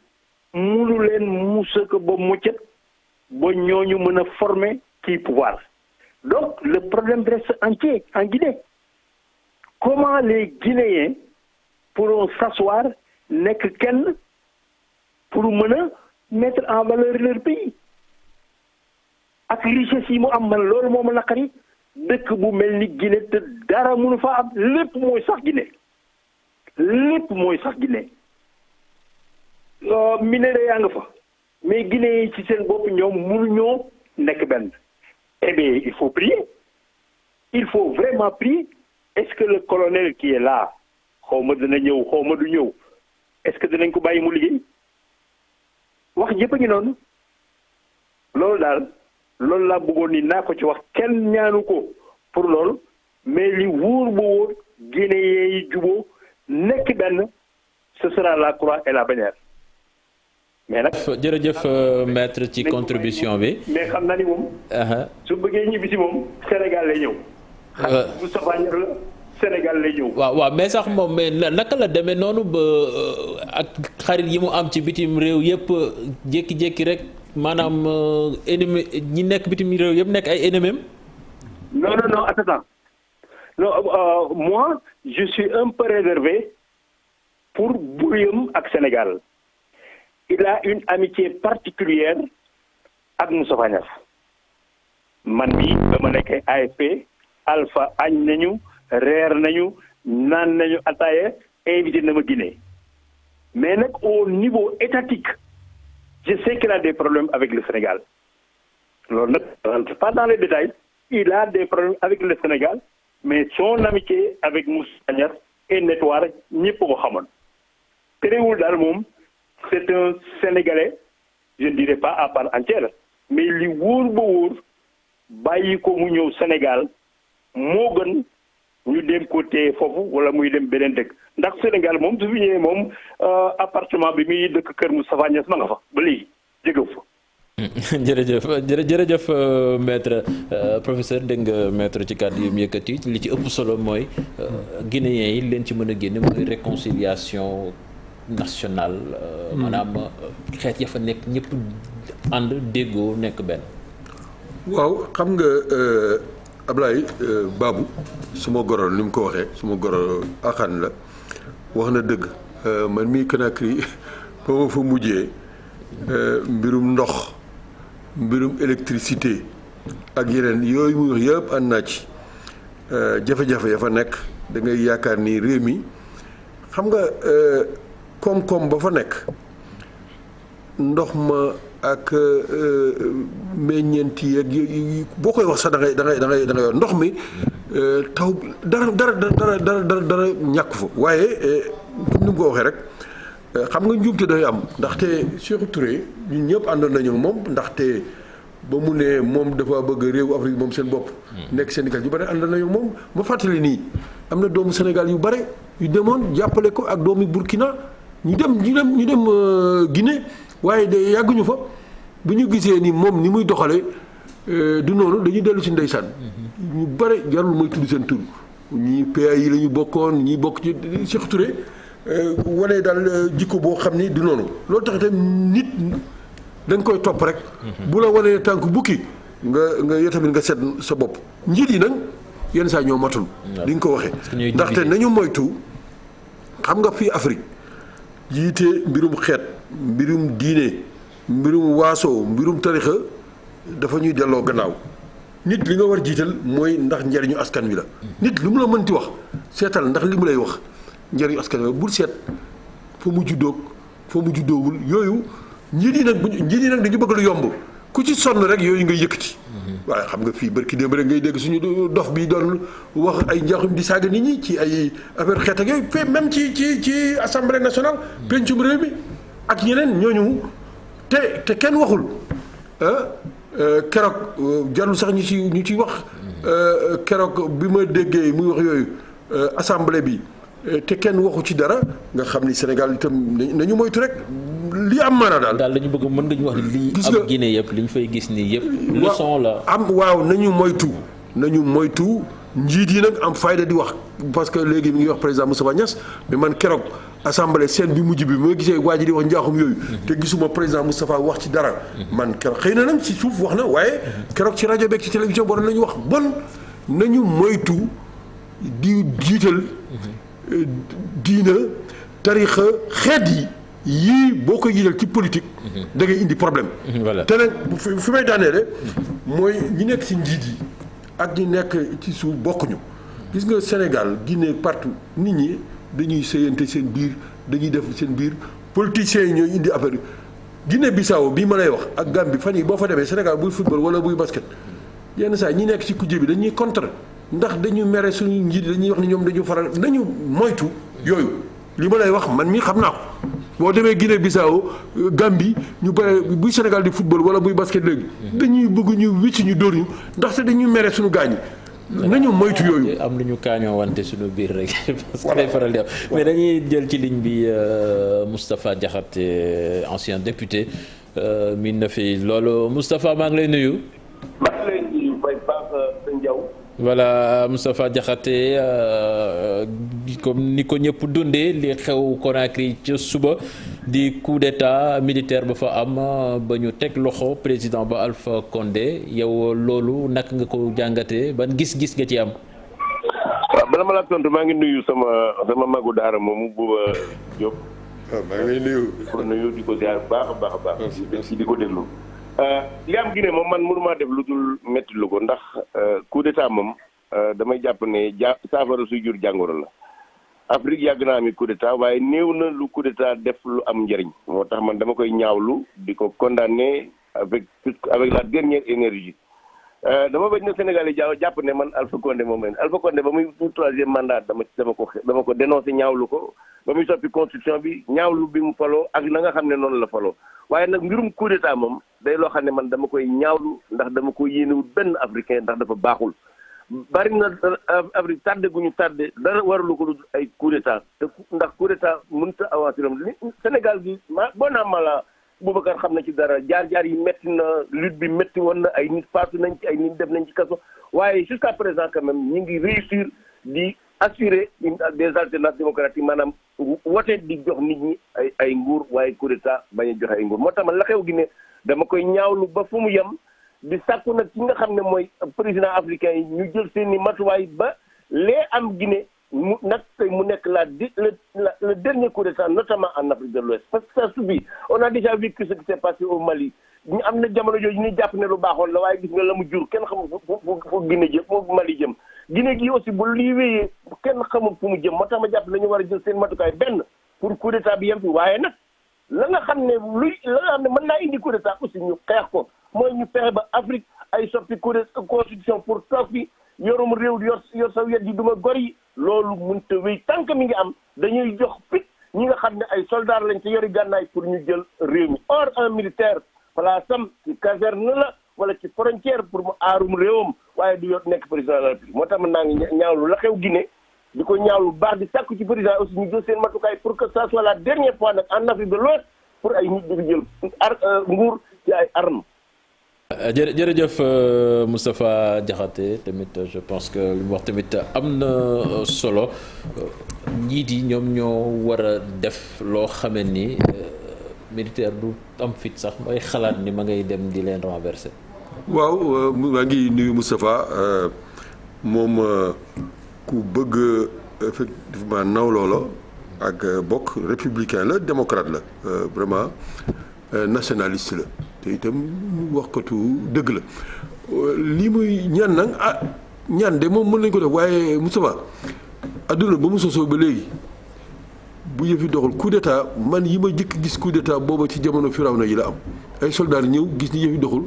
munu leen musaka ba muccat ba ñooñu mën a former kii pouvoir donc le problème reste entier en Guinée comment les Guinéens pourront s'asseoir nekk kenn pour mën a mettre en valeur leur pays ak richesse yi mu am man loolu moo ma naqari dëkk bu mel ni Guinée te dara mënu fa am lépp mooy sax Guinée lépp mooy sax Guinée minerai yaa nga fa mais Guinée yi ci seen bopp ñoom mënuñoo nekk benn eh bien il faut prier il faut vraiment prier est-ce que le colonel qui est là xaw ma dina ñëw xaw ma du ñëw est-ce que dinañ ko bàyyi mu liggéey wax jëpp a ngi noonu loolu daal loolu laa bëggoon ni naa ko ci wax kenn ñaanu ko pour loolu mais li wóor ba wóor Guinéen yi juboo nekk benn ce sera la croix et la bannière mais nag. jërëjëf maître ci contribution bi. mais xam naa ni moom. su bëggee ñibbi si moom Sénégal lay ñëw. xam bu safañar la Sénégal lay ñëw. waaw mais sax moom mais naka la demee noonu ba ak xarit yi mu am ci bitim réew yëpp jékki-jékki rek maanaam ennemi ñi nekk bitim réew yëpp nekk ay ennemis. non attends non moi je suis un peu réservé pour Bouyam ak Sénégal. Il a une amitié particulière ak Moustapha Niasse man mii dama nekk AFP Alpha añ nañu reer nañu naan nañu ataaya invité na ma Guinée mais nag au niveau étatique je sais qu'il a des problèmes avec le Sénégal loolu nag rentre pas dans les détails il a des problèmes avec le Sénégal mais son amitié avec Moustapha Niasse est notoire ñëpp ko xamoon terewul daal moom c'est un Sénégalais je ne dirais pas à part entière mais li wóor ba wóor bàyyi ko mu ñëw Sénégal moo gën ñu dem ko téye foofu wala muy dem beneen dëkk ndax Sénégal moom su fi ñëwee moom appartement bi muy dëkk kër Moustapha Niasse ma nga fa ba léegi jóge fa. jërëjëf maître professeur dégg nga maître ci kàddu yi mu yëkkati li ci ëpp solo mooy guinéens yi leen ci mën a génne mooy réconciliation nationale maanaam xeet ya fa nekk ñëpp ànd déggoo nekk benn. waaw xam nga Ablaye Babou suma goro ni mu ko waxee suma goro axaan la wax na dëgg man mii Conakry ba ma fa mujjee mbirum ndox mbirum électricité ak yeneen yooyu muy wax yëpp ànd naa ci jafe-jafe ya fa nekk da ngay yaakaar ni réew mi xam nga koom-koom ba fa nekk ndox ma ak meññeent yi ak boo koy wax sax da ngay yor ndox mi taw dara ñàkk fa waaye comme ni mu ko waxee rek xam nga njuumte day am ndaxte Sékou Touré ñun ñëpp àndoon nañu moom ndaxte ba mu ne moom dafa bëgg réewu Afrique moom seen bopp. nekk Sénégal yu bare àndoon nañu moom ma fàttali nii am na doomu Sénégal yu bare yu demoon jàppale ko ak doomi Burkina ñu dem Guinée waaye de yàgguñu fa bu ñu gisee ni moom ni muy doxalee du noonu dañuy dellu si ndeysaan. ñu bare jarul mooy tudd seen tur ñii PA yi la ñu bokkoon ñii bokk ci Sékou Touré. wane daal jikko boo xam ni du noonu loolu tax itam nit da nga koy topp rek. bu la wanee tànk bukki nga yow tamit nga seet sa bopp njiit yi nag yenn saa ñoo matul. di nga ko waxee. ndaxte nañu moytu xam nga fii Afrique jiite mbirum xeet mbirum diine mbirum waaso mbirum tarixa dafa ñuy delloo gannaaw nit li nga war jiital mooy ndax njariñu askan wi la. nit lu mu la mënti wax seetal ndax li mu lay wax. njëriñu askan wi bul seet fa mu juddoog fa mu juddoowul yooyu njiit yi nag dañu bëgg lu yomb ku ci sonn rek yooyu ngay yëkkati. waaye xam nga fii barki démb rek ngay dégg suñu dof bi doon wax ay njaaxum di saaga nit ñi ci ay affaire xeet ak yooyu fait même ci assemblée nationale. pencum réew mi ak ñeneen ñooñu te kenn waxul keroog jarul sax ñu ci wax keroog bi ma déggee muy wax yooyu assemblée bi. te kenn waxu ci dara nga xam ni Sénégal itam nañu moytu rek li am maanaa daal dañu bëgg mën nga ñu wax ni lii am Guinée yëpp li ñu fay gis nii yëpp leçon la waaw nañu moytu njiit yi nag am fayda di wax parce que léegi mi ngi wax président Moustapha Niasse mais man keroog assemblée seen bi mujj bi ma gisee waa ji di wax njaaxum yooyu te gisuma président Moustapha wax ci dara man keroog xëy na nag ci suuf wax na waaye keroog ci rajo beeg ci télévision boo nañu wax bon nañu moytu di jiital diina tarixa xeet yi yii boo koy jiital ci politique da ngay indi problème te nag fi may daanee mooy ñi nekk ci njiit yi ak ñi nekk ci suuf bokkuñu gis nga Sénégal Guinée partout nit ñi dañuy sëyante seen biir dañuy def seen biir politiciens yi ñooy indi affaire Guinée Bissau bii ma lay wax ak Gambie fan yi boo fa demee Sénégal buy football wala buy basket yenn saa ñi nekk ci kujje bi dañuy contre ndax dañu mere suñu njiit dañuy wax ni ñoom dañu faral nañu moytu yooyu li ma lay wax man mii xam naa ko boo demee Guinée Bissau Gambie ñu bare buy Sénégal di football wala buy basket léegi dañuy bëgg ñu wicc ñu dóor ñu ndaxte dañuy mere suñu gaañ nañu moytu yooyu. am lu ñu kaañoo wante suñu biir rek parce que day faral di am mais dañuy jël ci ligne bi Moustapha Diakhaté ancien député min na fi loolu Moustapha maa ngi lay nuyu. maa ngi lay nuyu bay baax sëñ Diaw. voilà Moustapha Diakhaté comme ni ko ñëpp dundee li xew Conakry ca suba di coup d'état militaire ba fa am ba ñu teg loxo président ba Alpha Condé yow loolu naka nga ko jàngatee ban gis-gis nga ci am. waaw bala ma la tontu maa ngi nuyu sama magu daara moomu Bouba Diop. waaw maa ngi lay nuyu. di ko nuyu di ko ziar baax a baax a baax. merci di ko déglu. li am Guinée moom man mënumaa def lu dul métti lu ko ndax coup d'état moom damay jàpp ne saafara suy jur jàngoro la. Afrique yàgg naa ami coup d'état waaye néew na lu coup d'état def lu am njëriñ moo tax man dama koy ñaawlu di ko condamner avec la dernière énergie dama bañ na Sénégal yi jàpp ne man Alpha Condé moom leen Alpha Condé ba muy pour troisième mandat dama ko dénoncé ñaawlu ko ba muy soppi constitution bi ñaawlu bi mu faloo ak na nga xam ne noonu la faloo waaye nag mbirum coup d'état moom day loo xam ne man dama koy ñaawlu ndax dama ko yéenewul benn africain ndax dafa baaxul bari na Afrique tardé gu ñu tardé dara waralu ko lu ay coup d'état te ndax coup d'état mënut a avancer Sénégal gi boo naa mala Boubacar xam na ci dara jaar-jaar yi métti na lutte bi métti woon na ay nit faatu nañ ci ay nit def nañ ci kaso waaye jusqu'à présent quand même ñu ngi réussir di assurer des alternances démocratiques maanaam wote di jox nit ñi ay nguur waaye coup d'état bañ a joxe ay nguur moo tax man la xew gi ne dama koy ñaawlu ba fu mu yem di sàkku nag ci nga xam ne mooy président africain yi ñu jël seeni matuwaay ba lee am Guinée mu nag tey mu nekk le dernier coup d'état notamment en Afrique de l'Ouest parce que ça subit on a déjà vécu ce qui s'est passé au Mali ñu am na jamono jooju ñuy jàpp ne lu baaxoon la waaye gis nga la mu jur kenn xamul fu Guinée jëm fu Mali jëm Guinée gi aussi bu lii wéyee kenn xamul fu mu jëm moo tax ma jàpp dañu war a jël seen matukaay benn pour coup d'état bi yem fi waaye nag la nga xam ne mën naa indi coup d'état aussi ñu xeex ko mooy ñu fexe ba Afrique ay soppi constitution pour toog fi yorum réew yor sa wet yi duma gor yi loolu mënut a wéy tant que mi ngi am dañuy jox pit ñi nga xam ne ay soldats lañ te yori gànnaay pour ñu jël réew mi or un militaire place am ci caserne la wala ci frontière pour mu aarum réewam waaye du yor nekk président de la République moo tax mën naa ngi ñaawlu la xew Guinée di ko ñaawlu baax di sàkku ci président aussi ñu jël seen matukaay pour que ça soit la dernière fois nag en Afrique de l'Ouest pour ay nit di jël nguur ci ay armes. jërëjëf Moustapha Diakhaté tamit je pense que li mu wax tamit am na solo njiit yi ñoom ñoo war a def loo xamee ni militaire du am fit sax mooy xalaat ni ma ngay dem di leen renverser. waaw maa ngi nuyu Moustapha moom ku bëgg effectivement nawloo la ak bokk républicain la démocrate la vraiment nationaliste la. te itam waxkatu dëgg la lii muy ñaan nag ñaan de moom mën nañu ko def waaye Moustapha adduna ba mu sosoo ba léegi bu yëfi doxul coup d'état man yi ma jëkk gis coup d'état booba ci jamono Firawna yi la am ay soldats ñëw gis ni yëfi doxul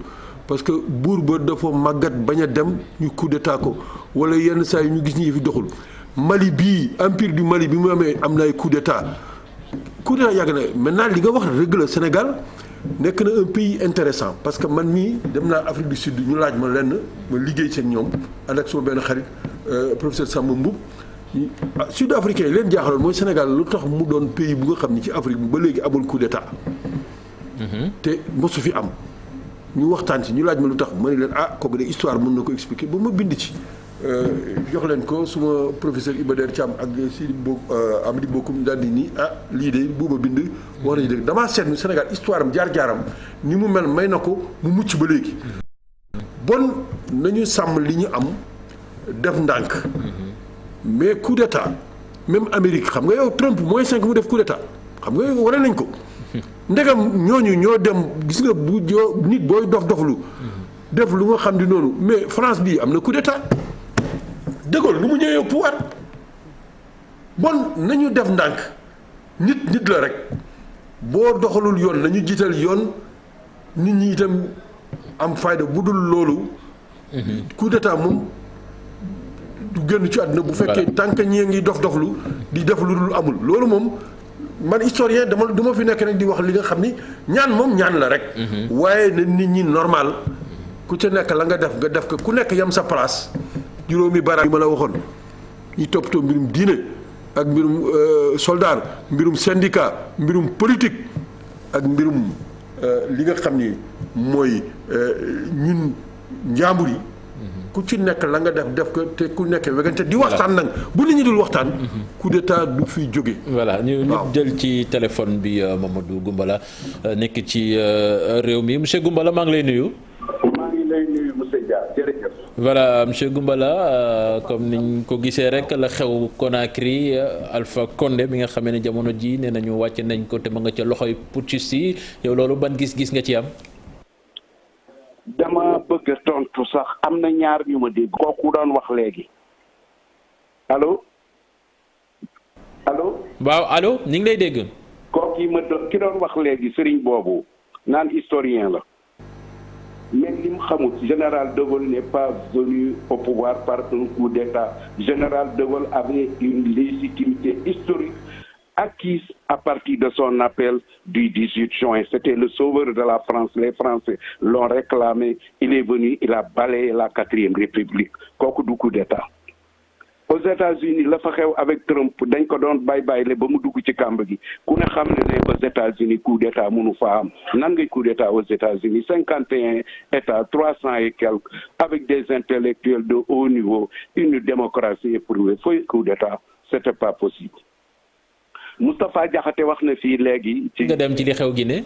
parce que buur ba dafa màggat bañ a dem ñu coup d'état ko wala yenn saa yi ñu gis ni yëfi doxul Mali bii empire du Mali bi mu amee am na ay coup d'état yàgg na maintenant li nga wax rëgg la Sénégal nekk na un pays intéressant parce que man mii dem naa Afrique du Sud ñu laaj ma lenn ma liggéey seen ñoom ànd ak sama benn xarit professeur Samba Mboup sud africain yi leen jaaxaloon mooy Sénégal lu tax mu doon pays bu nga xam ni ci Afrique bi ba léegi amul coup d'état te mosu fi am ñu waxtaan ci ñu laaj ma lu tax ma ne leen kooku de histoire mën na ko expliquer ba ma bind ci jox leen ko suma professeur Iba Der Thiam ak Sidi Amady Bokoum daal di nii lii de buuba bind wax nañu dëgg damaa seetlu Sénégal histoire am jaar-jaaram ni mu mel may na ko mu mucc ba léegi bon nañu sàmm li ñu am def ndànk mais coup d'état même Amérique xam nga yow Trump mooy 5 mu def coup d'état xam nga wane nañ ko ndegam ñooñu ñoo dem gis nga bu nit booy dof-doflu def lu nga xam di noonu mais France bii am na coup d'état De Gaulle nu mu ñëwee pouvoir bon nañu def ndànk nit la rek boo doxalul yoon nañu jiital yoon nit ñi itam am fayda bu dul loolu coup d'état moom du génn ci àdduna bu fekkee tant que ñi ngi dof-doflu di def lu dul amul loolu moom man historien du ma fi nekk nag di wax li nga xam ni ñaan moom ñaan la rek waaye na nit ñi normal ku ca nekk la nga def ko ku nekk yam sa place juróomi baraam yi ma la waxoon ñi toppatoo mbirum diine ak mbirum soldat mbirum syndicat mbirum politique ak mbirum li nga xam ni mooy ñun njàmbur yi ku ci nekk la nga def ko te ku nekk wegante di waxtaan nag bu nit ñi dul waxtaan coup d'état du fi jóge voilà ñu jël ci téléphone bi Mamadou Goumbala nekk ci réew mi monsieur Goumbala maa ngi lay nuyu. maa ngi lay nuyu monsieur Dia jërëjëf. voilà monsieur Goumbala comme niñ ko gisee rek la xew Conakry Alpha Condé mi nga xamee ne jamono ji nee nañu wàcc nañ ko te ma nga ca loxoy putschistes yi yow loolu ban gis-gis nga ci am. dama bëgg a tontu sax am na ñaar ñu ma dégg kooku doon wax léegi allo. waaw allo ñu ngi lay dégg. kooku ki doon wax léegi sëriñ boobu naan historien la mais li mu xamul général de Gaulle n'est pas venu au pouvoir par un coup d'état. Général de Gaulle avait une légitimité historique acquise à partir de son appel du 18 juin. C'était le sauveur de la France. Les Français l'ont réclamé. Il est venu, il a balayé la 4e République. Kooku du coup d'état. Aux États-Unis la fa xew avec Trump dañ ko doon bàyyi ba mu dugg ci kàmb gi ku ne xam ne aux États-Unis coup d'état mënu fa am nan ngay coup d'état aux États-Unis 51 États 300 et quelques avec des intellectuels de haut niveau une démocratie éprouvée fooy coup d'état c'était pas possible. Moustapha Diakhaté wax na fii léegi. nga dem ci li xew Guinée.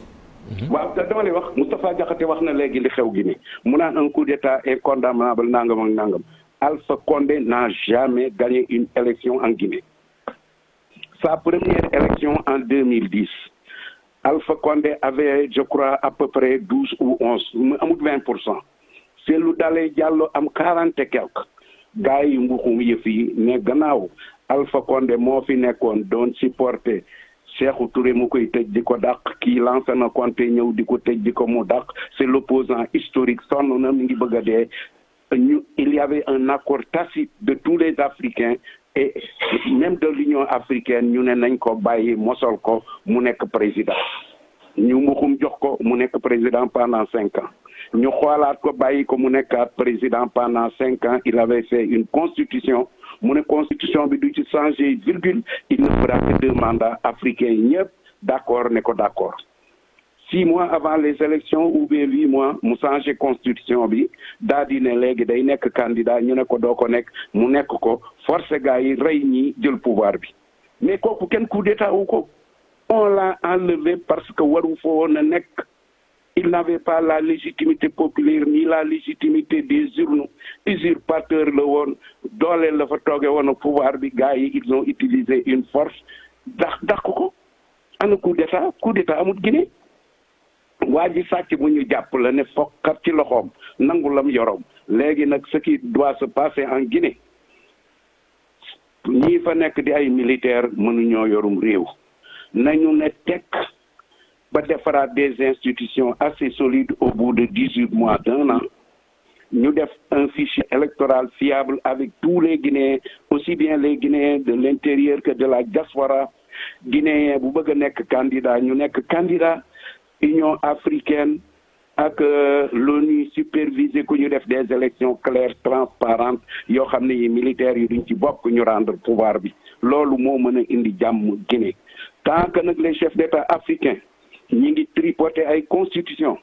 waaw dama lay wax Moustapha Diakhaté wax na léegi li xew Guinée mu naan un coup d'état est condamnable nangam ak nangam. Alpha Condé n'a jamais gagné une élection en Guinée. Sa première élection en 2010, Alpha Condé avait, je crois, à peu près 12 ou 11, 20%. C'est lu dalee Diallo am 40 et quelques. Gars yi mbuxum yëf yi ne gannaaw Alpha Condé moo fi nekkoon doon supporter Sékou Touré mu koy tëj di ko dàq kii lancé na Conté ñëw di ko tëj di ko mu dàq c'est l'opposant historique sonn na mi ngi bëgg a dee. Il y avait un accord tacite de tous les Africains et même de l'Union africaine ñu ne nañ ko bàyyi mosol ko mu nekk président ñu mbuxum jox ko mu nekk président pendant 5 ans ñu xoolaat ko bàyyi ko mu nekkaat président pendant 5 ans il avait fait une constitution mu ne constitution bi du ci changer virgule il ne fera que 2 mandats africains yi ñëpp d'accord ne ko d'accord 6 mois avant les élections ou bien 8 mois mu changé constitution bi daa di ne léegi day nekk candidat ñu ne ko doo ko nekk mu nekk ko forcé gars yi rey ñi jël pouvoir bi mais kooku kenn coup d'état wu ko on l'a enlevé parce que waru fa woon a nekk il n'avait pas la légitimité populaire ni la légitimité des urnes usurpateur la woon dooleel la fa tooge woon pouvoir bi gars yi ils ont utilisé une force dàq ko ana coup d'état amut Guinée waa ji sàcc bu ñu jàpp la ne fokkat ci loxoom nangu lam yorom léegi nag ce qui doit se passer en Guinée ñii fa nekk di ay militaires mënuñoo yorum réew nañu ne tekk ba defaraat des institutions assez solides au bout de 18 mois d'1 an ñu def un fichier électoral fiable avec tous les Guinéens aussi bien les Guinéens de l'intérieur que de la diaspora guinéen bu bëgg a nekk candidat ñu nekk candidat Union africaine ak l'ONU supervisé ku ñu def des élections claires transparentes yoo xam ne yi militaires yi duñ ci bokk ñu rendre pouvoir bi loolu moo mën a indi jàmm Guinée tant que nag les chefs d'État africains ñi ngi tripoter ay constitution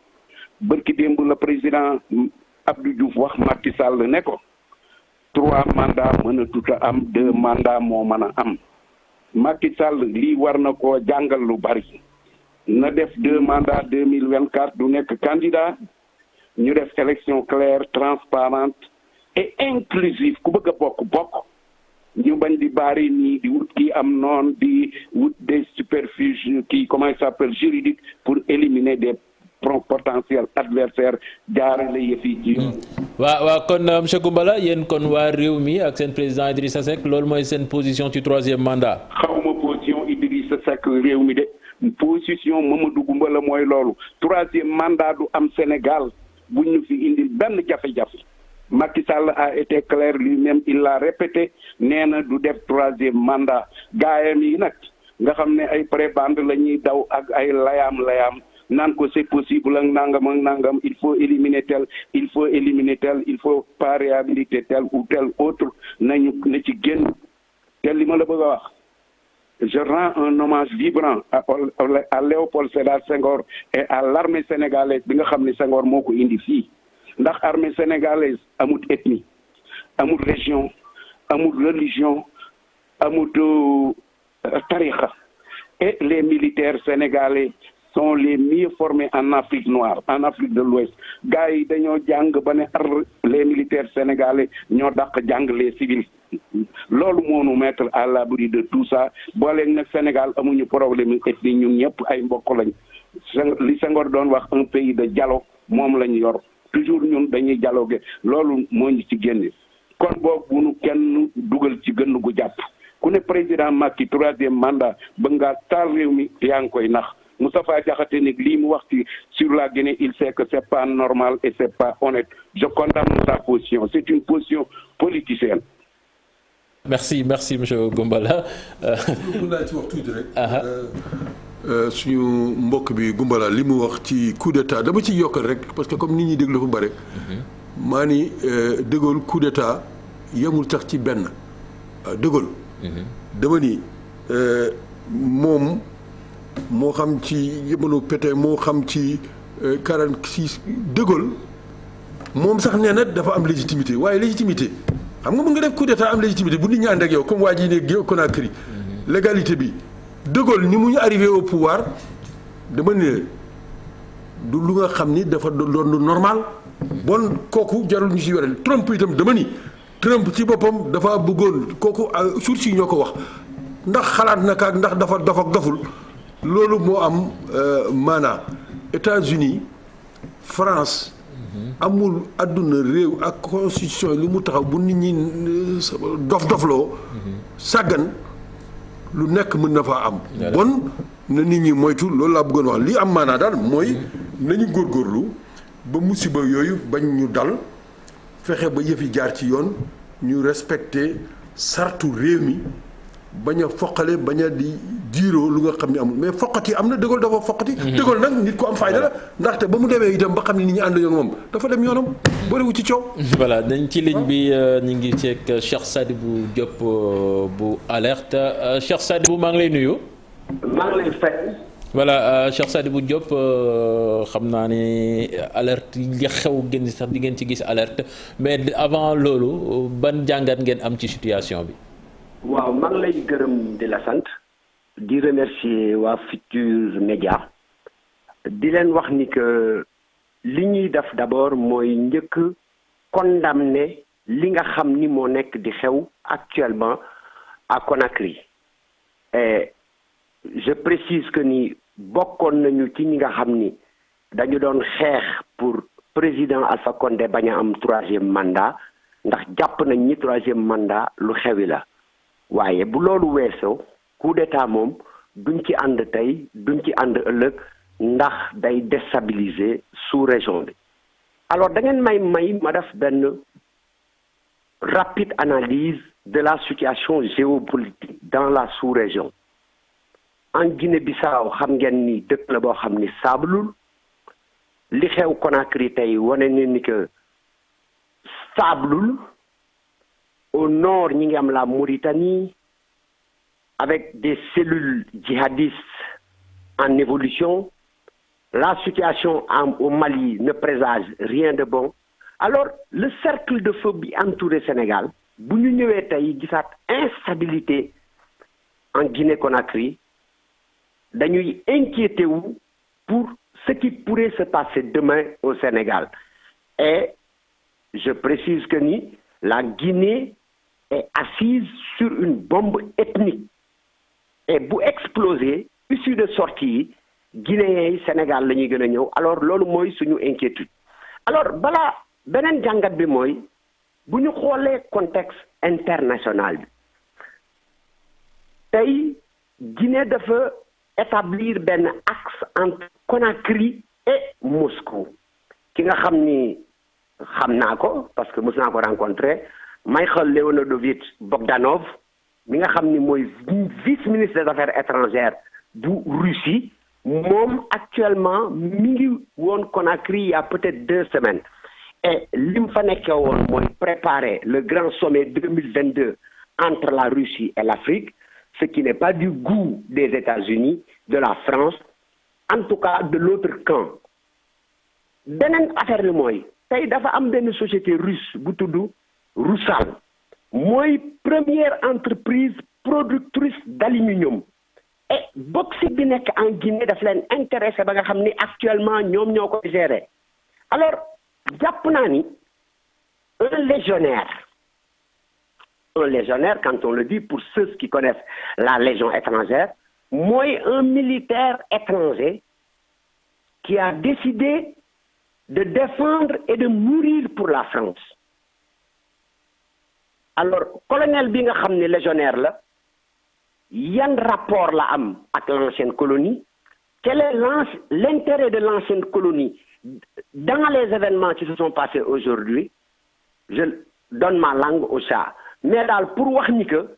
bërki démb la président Abdou Diouf wax Macky Sall ne ko 3 mandats mën a tuta am 2 mandats moo mën a am Macky Sall lii war na koo jàngal lu bari na def 2 mandats 2024 du nekk candidat ñu def élection claire transparente et inclusive ku bëgg a bokk ñu bañ di bari nii di wut kii am noon di wut des superfuges kii comment il s'appelle juridique pour éliminer des potentiels adversaires jaarale yëf yi ci yoon. waaw kon monsieur Goumbala yéen kon waa réew mi ak seen président Idrissa Seck loolu mooy seen position ci 3e mandat. xawma position Idrissa Seck réew mi de position Mamadou Goumbala mooy loolu 3e mandat du am Sénégal bu ñu fi indil benn jafe-jafe. Macky Sall a été clair lui-même il l'a répété nee na du def 3e mandat gaayam yi nag nga xam ne ay prébande la ñuy daw ak ay layam naan ko c'est possible ak nangam il faut éliminer tel il faut pas réhabiliter tel ou tel autre nañu na ci génn te li ma la bëgg a wax je rends un hommage vibrant à Léopold Sédar Senghor et à l'armée sénégalaise bi nga xam ne Senghor moo ko indi fii ndax armée sénégalaise amut ethnie amut région amut religion amut tarixa et les militaires sénégalais sont les mieux formés en Afrique noire en Afrique de l'Ouest gars yi dañoo jàng ba ne les militaires sénégalais ñoo dàq jàng les civils loolu moo nu mettre à l'abri de tout ça booleeg nag Sénégal amuñu problème ethnie ñun ñëpp ay mbokk lañ li Senghor doon wax un pays de dialogue moom lañ yor toujours ñun dañuy dialoguer loolu moo ñu ci génne kon boobu bu nu kenn dugal ci gën gu jàpp ku ne président Macky 3e mandat ba nga taal réew mi yaa ngi koy nax Moustapha Diakhaté nag lii mu wax ci sur la Guinée il sait que c'est pas normal et c'est pas honnête je condamne sa position c'est une position politicienne. merci monsieur Goumbala. mën naa ci wax tuuti rek. suñu mbokk bi Goumbala li mu wax ci coup d'état dama ciy yokkal rek parce que comme nit ñi déglu fa bare. maa ni De Gaulle coup d'état yemul sax ci benn De Gaulle. dama ni moom moo xam ci jamono Pétain moo xam ci 46 De Gaulle moom sax nee na dafa am légitimité waaye légitimité xam nga mën nga def coup d'état am légitimité bu nit ñi ànd ak yow comme waa ji ne Conakry légalité bi. De Gaulle ni mu ñu arrivé au pouvoir dama ne du lu nga xam ni dafa doon lu normal bon kooku jarul ñu si yore Trump itam dama ni Trump ci boppam dafa bëggoon kooku sources yi ñoo ko wax ndax xalaat na ak ndax dafa dof ak doful loolu moo am maanaa États-Unis France amul àdduna réew ak constitution yi lu mu taxaw bu nit ñi dof-dofloo sàggan lu nekk mën na faa am. bon na nit ñi moytu loolu laa bëggoon wax li am maanaa daal mooy nañu góorgóorlu ba musiba yooyu bañ ñu dal fexe ba yëfi jaar ci yoon ñu respecté sartu réew mi bañ a foqale bañ a di diiroo lu nga xam ne amul mais foqati am na De Gaulle dafa foqati. De Gaulle nag nit ko am fayda la ndaxte ba mu demee itam ba xam ne nit ñi ànd ak moom dafa dem yoonam bëriwu ci coow. voilà dañ ci ligne bi ñu ngi ceeg Cheikh Sadibou Diop bu alerte Cheikh Sadibou maa ngi lay nuyu. maa ngi lay fay. voilà Cheikh Sadibou Diop xam naa ne alerte yi xew gën sax di ngeen ci gis alerte mais avant loolu ban jàngat ngeen am ci situation bi. waaw maa ngi lay gërëm di la sant di remercier waa Futurs Médias di leen wax ni que li ñuy def d'abord mooy njëkk condamner li nga xam ni moo nekk di xew actuellement à Conakry et je précise que ni bokkoon nañu ci ñi nga xam ni dañu doon xeex pour président Alpha Condé bañ a am 3e mandat ndax jàpp nañ ni 3e mandat lu xewi la waaye bu loolu weesoo coup d'état moom duñ ci ànd tey duñ ci ànd ëllëg ndax day déstabiliser sous-région bi alors da ngeen may ma def benn rapide analyse de la situation géopolitique dans la sous-région en Guinée-Bissau xam ngeen ni dëkk la boo xam ni saablul li xew Conakry tey wane ne ni que saablul au nord ñi ngi am la Mauritanie avec des cellules djihadistes en évolution La situation au Mali ne présage rien de bon. Alors, le cercle de feu bi entouré Sénégal, bu ñu ñëwee tey gisaat instabilité en Guinée-Conakry, dañuy inquiété wu pour ce qui pourrait se passer demain au Sénégal. Et je précise que la Guinée est assise sur une bombe ethnique. Et bu exploser, issue de sortie, Guinéens yi Sénégal la ñuy gën a ñëw. Alors loolu mooy suñu inquiétude. Alors balaa beneen jàngat bi mooy bu ñu xoolee contexte international bi tey Guinée dafa établir benn axe entre Conakry et Moscou ki nga xam ni xam naa ko parce que mos naa ko rencontré Mikhail Leonidovich Bogdanov mi nga xam ni mooy vice-ministre des affaires étrangères bu Russie moom actuellement mi ngi woon Conakry il y a peut-être 2 semaines et li mu fa nekkee woon mooy préparer le grand sommet 2022 entre la Russie et l'Afrique, ce qui n'est pas du goût des États-Unis, de la France, en tout cas de l'autre camp. Beneen affaire bi mooy tey dafa am benn société russe bu tudd Rusal mooy première entreprise productrice d'aluminium et bauxite bi nekk en Guinée daf leen intéressé ba nga xam ni actuellement ñoom ñoo ko gérer. Alors jàpp naa ni un légionnaire quand on le dit pour ceux qui connaissent la Légion étrangère mooy un militaire étranger qui a décidé de défendre et de mourir pour la France. Alors colonel bi nga xam ne légionnaire la yan rapport la am ak l'ancienne colonie? Quel est l'intérêt de l'ancienne colonie dans les événements qui se sont passés aujourd'hui? Je donne ma langue au chat. Mais daal pour wax ni que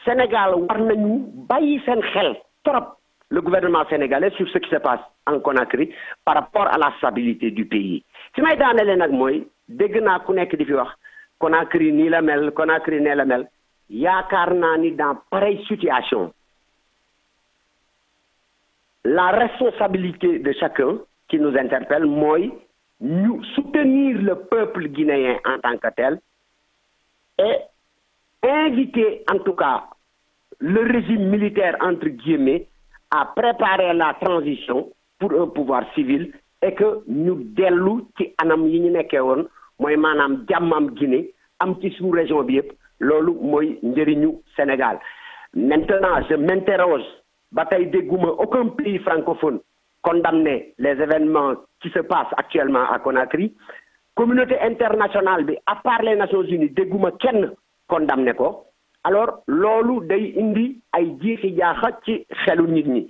Sénégal war nañu bàyyi seen xel trop le gouvernement sénégalais sur ce qui se passe en Conakry par rapport à la stabilité du pays. fi may daanelee nag mooy dégg naa ku nekk di fi wax Conakry nii la mel Conakry nee la mel yaakaar naa ni dans pareille situation la responsabilité de chacun qui nous interpelle mooy ñu soutenir le peuple guinéen en tant que tel et inviter en tout cas le régime militaire entre guillemets à préparer la transition pour un pouvoir civil et que ñu dellu ci anam yi ñu nekkee woon mooy maanaam jàmm am Guinée am ci sous-région bi yëpp loolu mooy njëriñu Sénégal. Maintenant je m'interroge ba tey dégguma aucun pays francophone condamner les événements qui se passent actuellement à Conakry. Communauté internationale bi à part les Nations Unies dégguma kenn condamné ko. Alors loolu day indi ay jiixi jaaxa ci xelu nit ñi.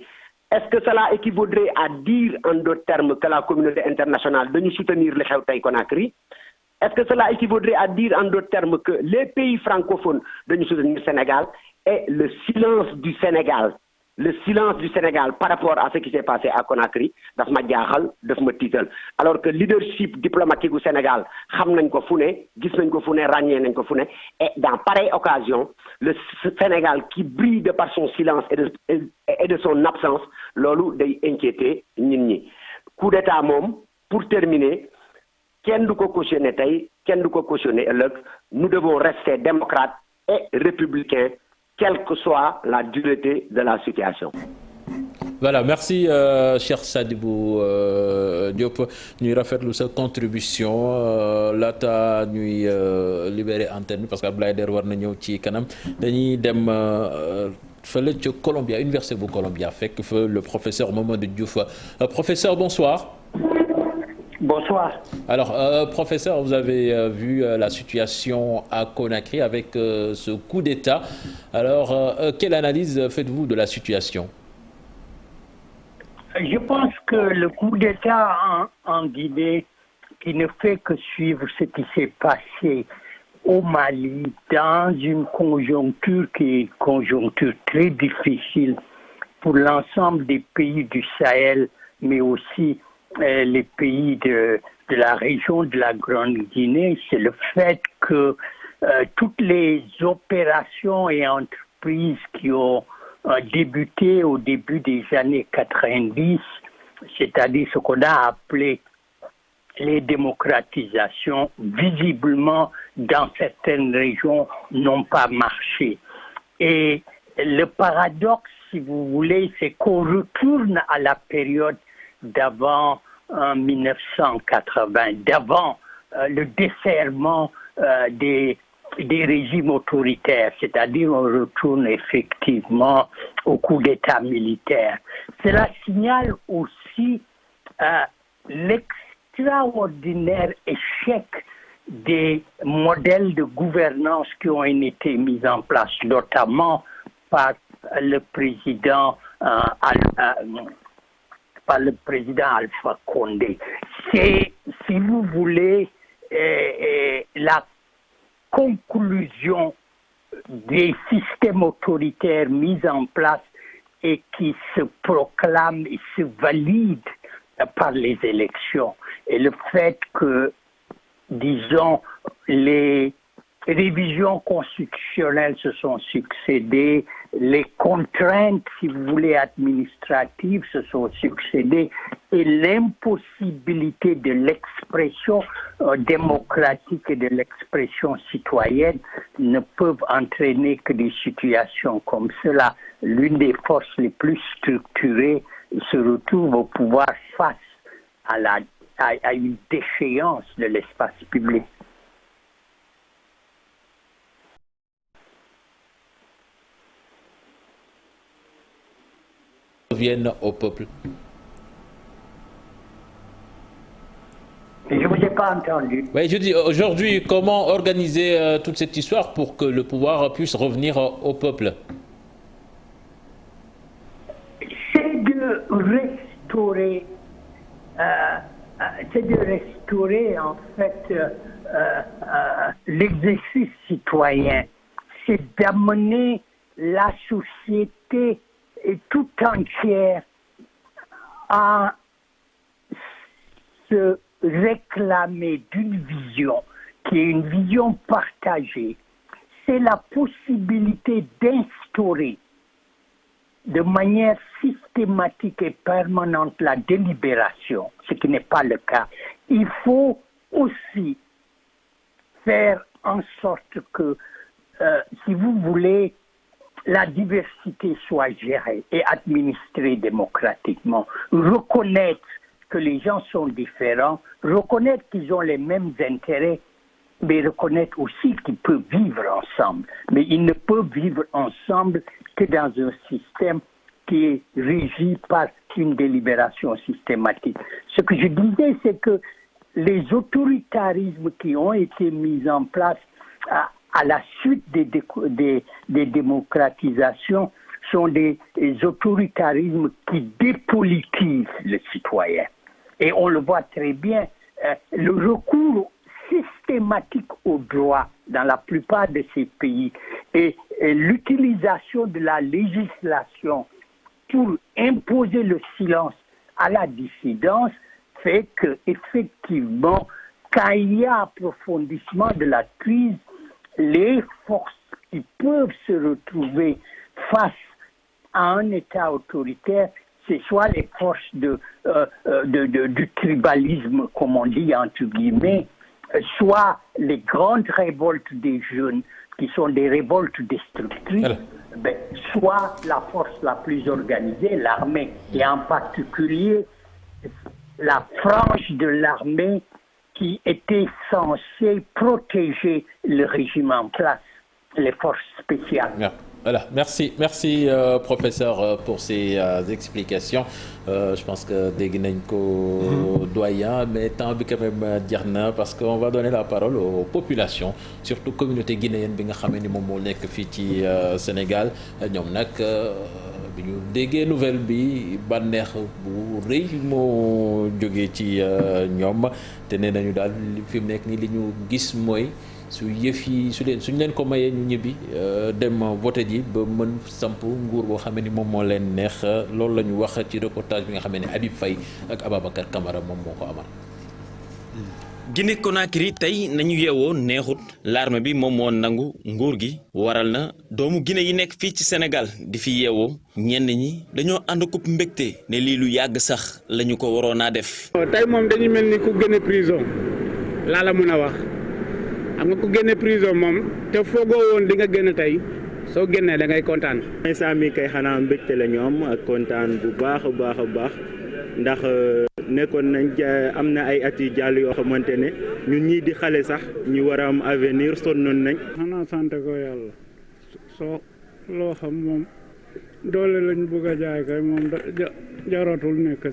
Est-ce que cela équivaudrait à dire en d'autres termes que la communauté internationale dañu soutenir li xew tey Conakry? Est-ce que cela équivaudrait à dire en d'autres termes que les pays francophones dañu soutenir Sénégal? Et le silence du Sénégal par rapport à ce qui s'est passé à Conakry daf ma jaaxal daf ma tiital alors que leadership diplomatique du Sénégal xam nañ ko fu ne gis nañ ko fu ne ràññee nañ ko fu ne et dans pareille occasion le Sénégal qui brille de par son silence et de son absence loolu day inquiéter nit ñi. Coup d'état moom pour terminer kenn du ko cautionner tey kenn du ko cautionner ëllëg nous devons rester démocrates et républicains quelle que soit la dureté de la situation. Voilà, merci cher Sadibou Diop ñuy rafetlu sa contribution laata ñuy libérer antenne parce que Abdoulaye Der war na ñëw ci kanam dañuy dem fële ca Columbia université bu Columbia fekk fa le professeur Mamadou Diouf. Professeur, bonsoir. Bonsoir. Alors, professeur, vous avez vu la situation à Conakry avec ce coup d'État. Alors, quelle analyse faites-vous de la situation? Je pense que le coup d'État en Guinée, qui ne fait que suivre ce qui s'est passé au Mali, dans une conjoncture qui est une conjoncture très difficile pour l'ensemble des pays du Sahel, mais aussi les pays de la région de la Grande Guinée, c'est le fait que toutes les opérations et entreprises qui ont débuté au début des années 90 c'est-à-dire ce qu'on a appelé les démocratisations, visiblement dans certaines régions, n'ont pas marché. Et le paradoxe, si vous voulez, c'est qu'on retourne à la période d'avant 1980, d'avant le desserrement des régimes autoritaires, c'est-à-dire on retourne effectivement au coup d'État militaire. Cela signale aussi l'extraordinaire échec des modèles de gouvernance qui ont été mis en place, notamment par le président Alpha Condé. C'est, si vous voulez, la conclusion des systèmes autoritaires mis en place et qui se proclament et se valident par les élections. Et le fait que, disons, les révisions constitutionnelles se sont succédées, les contraintes, si vous voulez, administratives se sont succédées et l'impossibilité de l'expression démocratique et de l'expression citoyenne ne peuvent entraîner que des situations comme cela. L'une des forces les plus structurées se retrouve au pouvoir face à une déchéance de l'espace public. Reviennent au peuple. Je ne vous ai pas entendu. Oui, je dis aujourd'hui, comment organiser toute cette histoire pour que le pouvoir puisse revenir au peuple? C'est de restaurer en fait l'exercice citoyen. C'est d'amener la société tout entière à se réclamer d'une vision qui est une vision partagée. C'est la possibilité d'instaurer de manière systématique et permanente la délibération, ce qui n'est pas le cas. Il faut aussi faire en sorte que, si vous voulez, la diversité soit gérée et administrée démocratiquement. Reconnaître que les gens sont différents, reconnaître qu'ils ont les mêmes intérêts, mais reconnaître aussi qu'ils peuvent vivre ensemble. Mais ils ne peuvent vivre ensemble que dans un système qui est régi par une délibération systématique. Ce que je disais, c'est que les autoritarismes qui ont été mis en place à la suite des démocratisations sont des autoritarismes qui dépolitisent le citoyen. Et on le voit très bien, le recours systématique au droit dans la plupart de ces pays et l'utilisation de la législation pour imposer le silence à la dissidence fait que, effectivement, quand il y a approfondissement de la crise, les forces qui peuvent se retrouver face à un État autoritaire, c'est soit les forces du tribalisme, comme on dit entre guillemets, soit les grandes révoltes des jeunes, qui sont des révoltes destructrices, soit la force la plus organisée, l'armée, et en particulier la frange de l'armée qui était censée protéger le régime en place, les forces spéciales. Bien. Voilà, merci professeur pour ces explications. Je pense que dégg nañ ko doyen, mais temps bi quand même jeex na parce qu'on va donner la parole aux populations, surtout communauté guinéenne bi nga xam ni moom moo nekk fii ci Sénégal. Ñoom nag bi ñu déggee nouvelle bi bànneex bu rëy moo jógee ci ñoom te nee nañu daal fi mu nekk nii li ñu gis mooy su yëf yi suñ leen ko mayee ñu ñibbi dem voté ji ba mën samp nguur boo xam ne ni moom moo leen neex loolu la ñu wax ci reportage bi nga xam ne Habib Faye ak Ababacar Camara moom moo ko amal. Guinée Conakry tey nañu yeewoo neexut l'armée bi moom moo nangu nguur gi waral na doomu Guinée yi nekk fii ci Sénégal di fi yeewoo ñenn ñi dañoo ànd ko mbégte ne lii lu yàgg sax lañu ko waroon a def. tey moom dañu mel ni ku génne prison laa la mën a wax xam nga ku génne prison moom te foogoo woon di nga génn tey soo génnee da ngay kontaan. instant mi kay xanaa mbégte la ñoom ak kontaan bu baax a baax a baax ndax nekkoon nañ am na ay at yu jàll yoo xamante ne ñun ñii di xale sax ñu war a am avenir sonnoon nañ. xanaa sant ko yàlla soo loo xam moom doole lañ bëgg a jaay kay moom jaratul nekk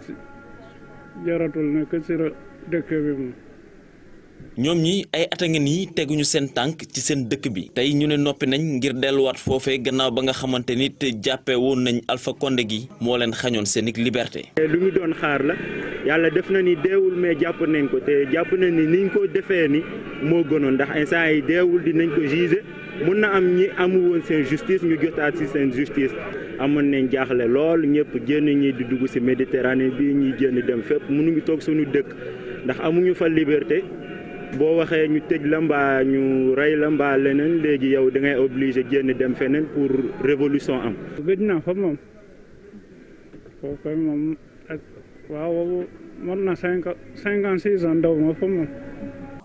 si dëkk bi moom. ñoom ñi ay at a ngi nii teguñu seen tànk ci seen dëkk bi tey ñu ne noppi nañ ngir delluwaat foofee gannaaw ba nga xamante ni te jàppee woon nañ Alpha Condé gi moo leen xañoon seen liberté. lu ñu doon xaar la yàlla def na ni deewul mais jàpp nañ ko te jàpp nañ ni niñ ko defee ni moo gënoon ndax instant yi deewul dinañ ko juger mun na am ñi amu woon seen justice ñu jotaat ci seen justice amoon nañ jaaxle lool ñëpp génn ñi di dugg ci Méditerranée bi ñi génn dem fépp mënuñu toog suñu dëkk ndax amuñu fa liberté. boo waxee ñu tëj la mbaa ñu rey la mbaa leneen léegi yow da ngay obligé génn dem feneen pour révolution am. gëj naa fa moom kooku moom ak waaw mën na 56 ans ndaw ma fa moom.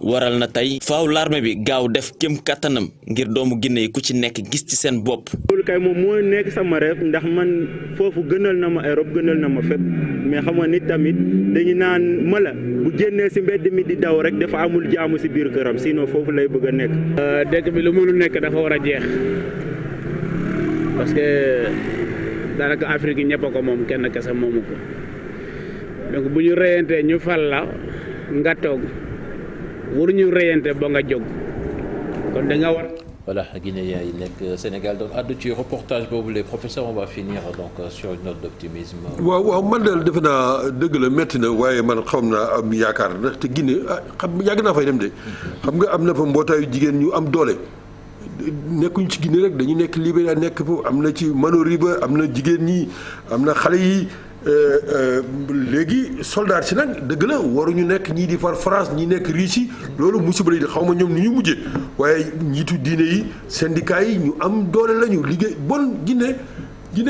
waral na tey faaw l'armée bi gaaw def kem kattanam ngir doomu Guinée yi ku ci nekk gis ci seen bopp. loolu kay moom moo nekk sama rêve ndax man foofu gënal na ma Europe gënal na ma fépp mais xam nga nit tamit dañu naan mala bu génnee ci mbedd mi di daw rek dafa amul jaamu ci biir këram sinon foofu lay bëgg a nekk. dëkk bi lu mënul nekk dafa war a jeex parce que daanaka Afrique yi ñëpp a ko moom kenn kese moomu ko donc bu ñu reyantee ñu fal la nga toog. waruñu reyante ba nga jóg kon da nga war. voilà Guinéen yi nekk Sénégal donc àddu ci reportage boobu les professeurs on va finir donc sur une note d'optimisme. waaw man de defe naa dëgg la métti na waaye man xam naa am yaakaar ndax te Guinée xam yàgg naa fay dem de. xam nga am na fa mbootaayu jigéen ñu am doole. nekkuñ ci Guinée rek dañu nekk Libéria nekk foofu am na ci Manoriba am na jigéen ñi am na xale yi. léegi soldat si nag dëgg la waruñu nekk ñii di far France ñii nekk Russie loolu musiba la xaw ma ñoom ni ñu mujjee waaye njiitu diine yi syndicat yi ñu am doole lañu liggéey bon Guinée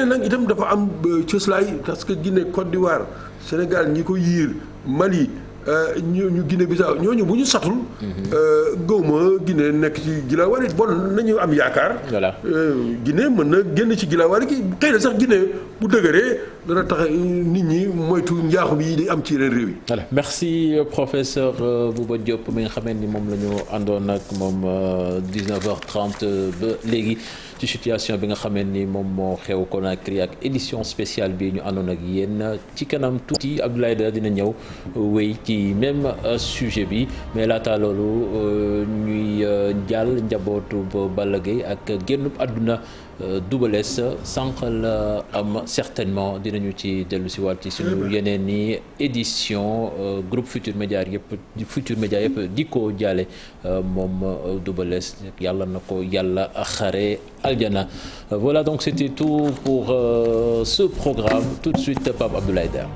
nag itam dafa am cëslaay parce que Guinée Côte d'Ivoire Sénégal ñi ko yiir Mali ñu Guinée Bissau ñooñu bu ñu satul gëwma Guinée nekk ci Guinaw bon nañu am yaakaar. voilà Guinée mën na génn ci Guinaw ki xëy na sax Guinée bu dëgëree dana tax nit ñi moytu njaaxum yi di am ci yeneen réew yi. voilà merci professeur Bouba Diop mi nga xamante ni moom la ñu àndoon ak moom 19h30 ba léegi ci situation bi nga xamante ni moom moo xew Conakry ak édition spéciale bi ñu àndoon ak yéen ci kanam tuuti Abdoulaye Da dina ñëw wéy ci même sujet bi mais laata loolu ñuy jàll njabootu ba Balla Gaye ak génnub àdduna Double Less sànq la am certainement dinañu ci dellu si waat ci suñu yeneen ni édition groupe Futur Média yëpp di ko jaale moom Double Less yàlla na ko yàlla xare aljana. Voilà donc c'était tout pour ce programme. Tout de suite Pape Abdoulaye Da.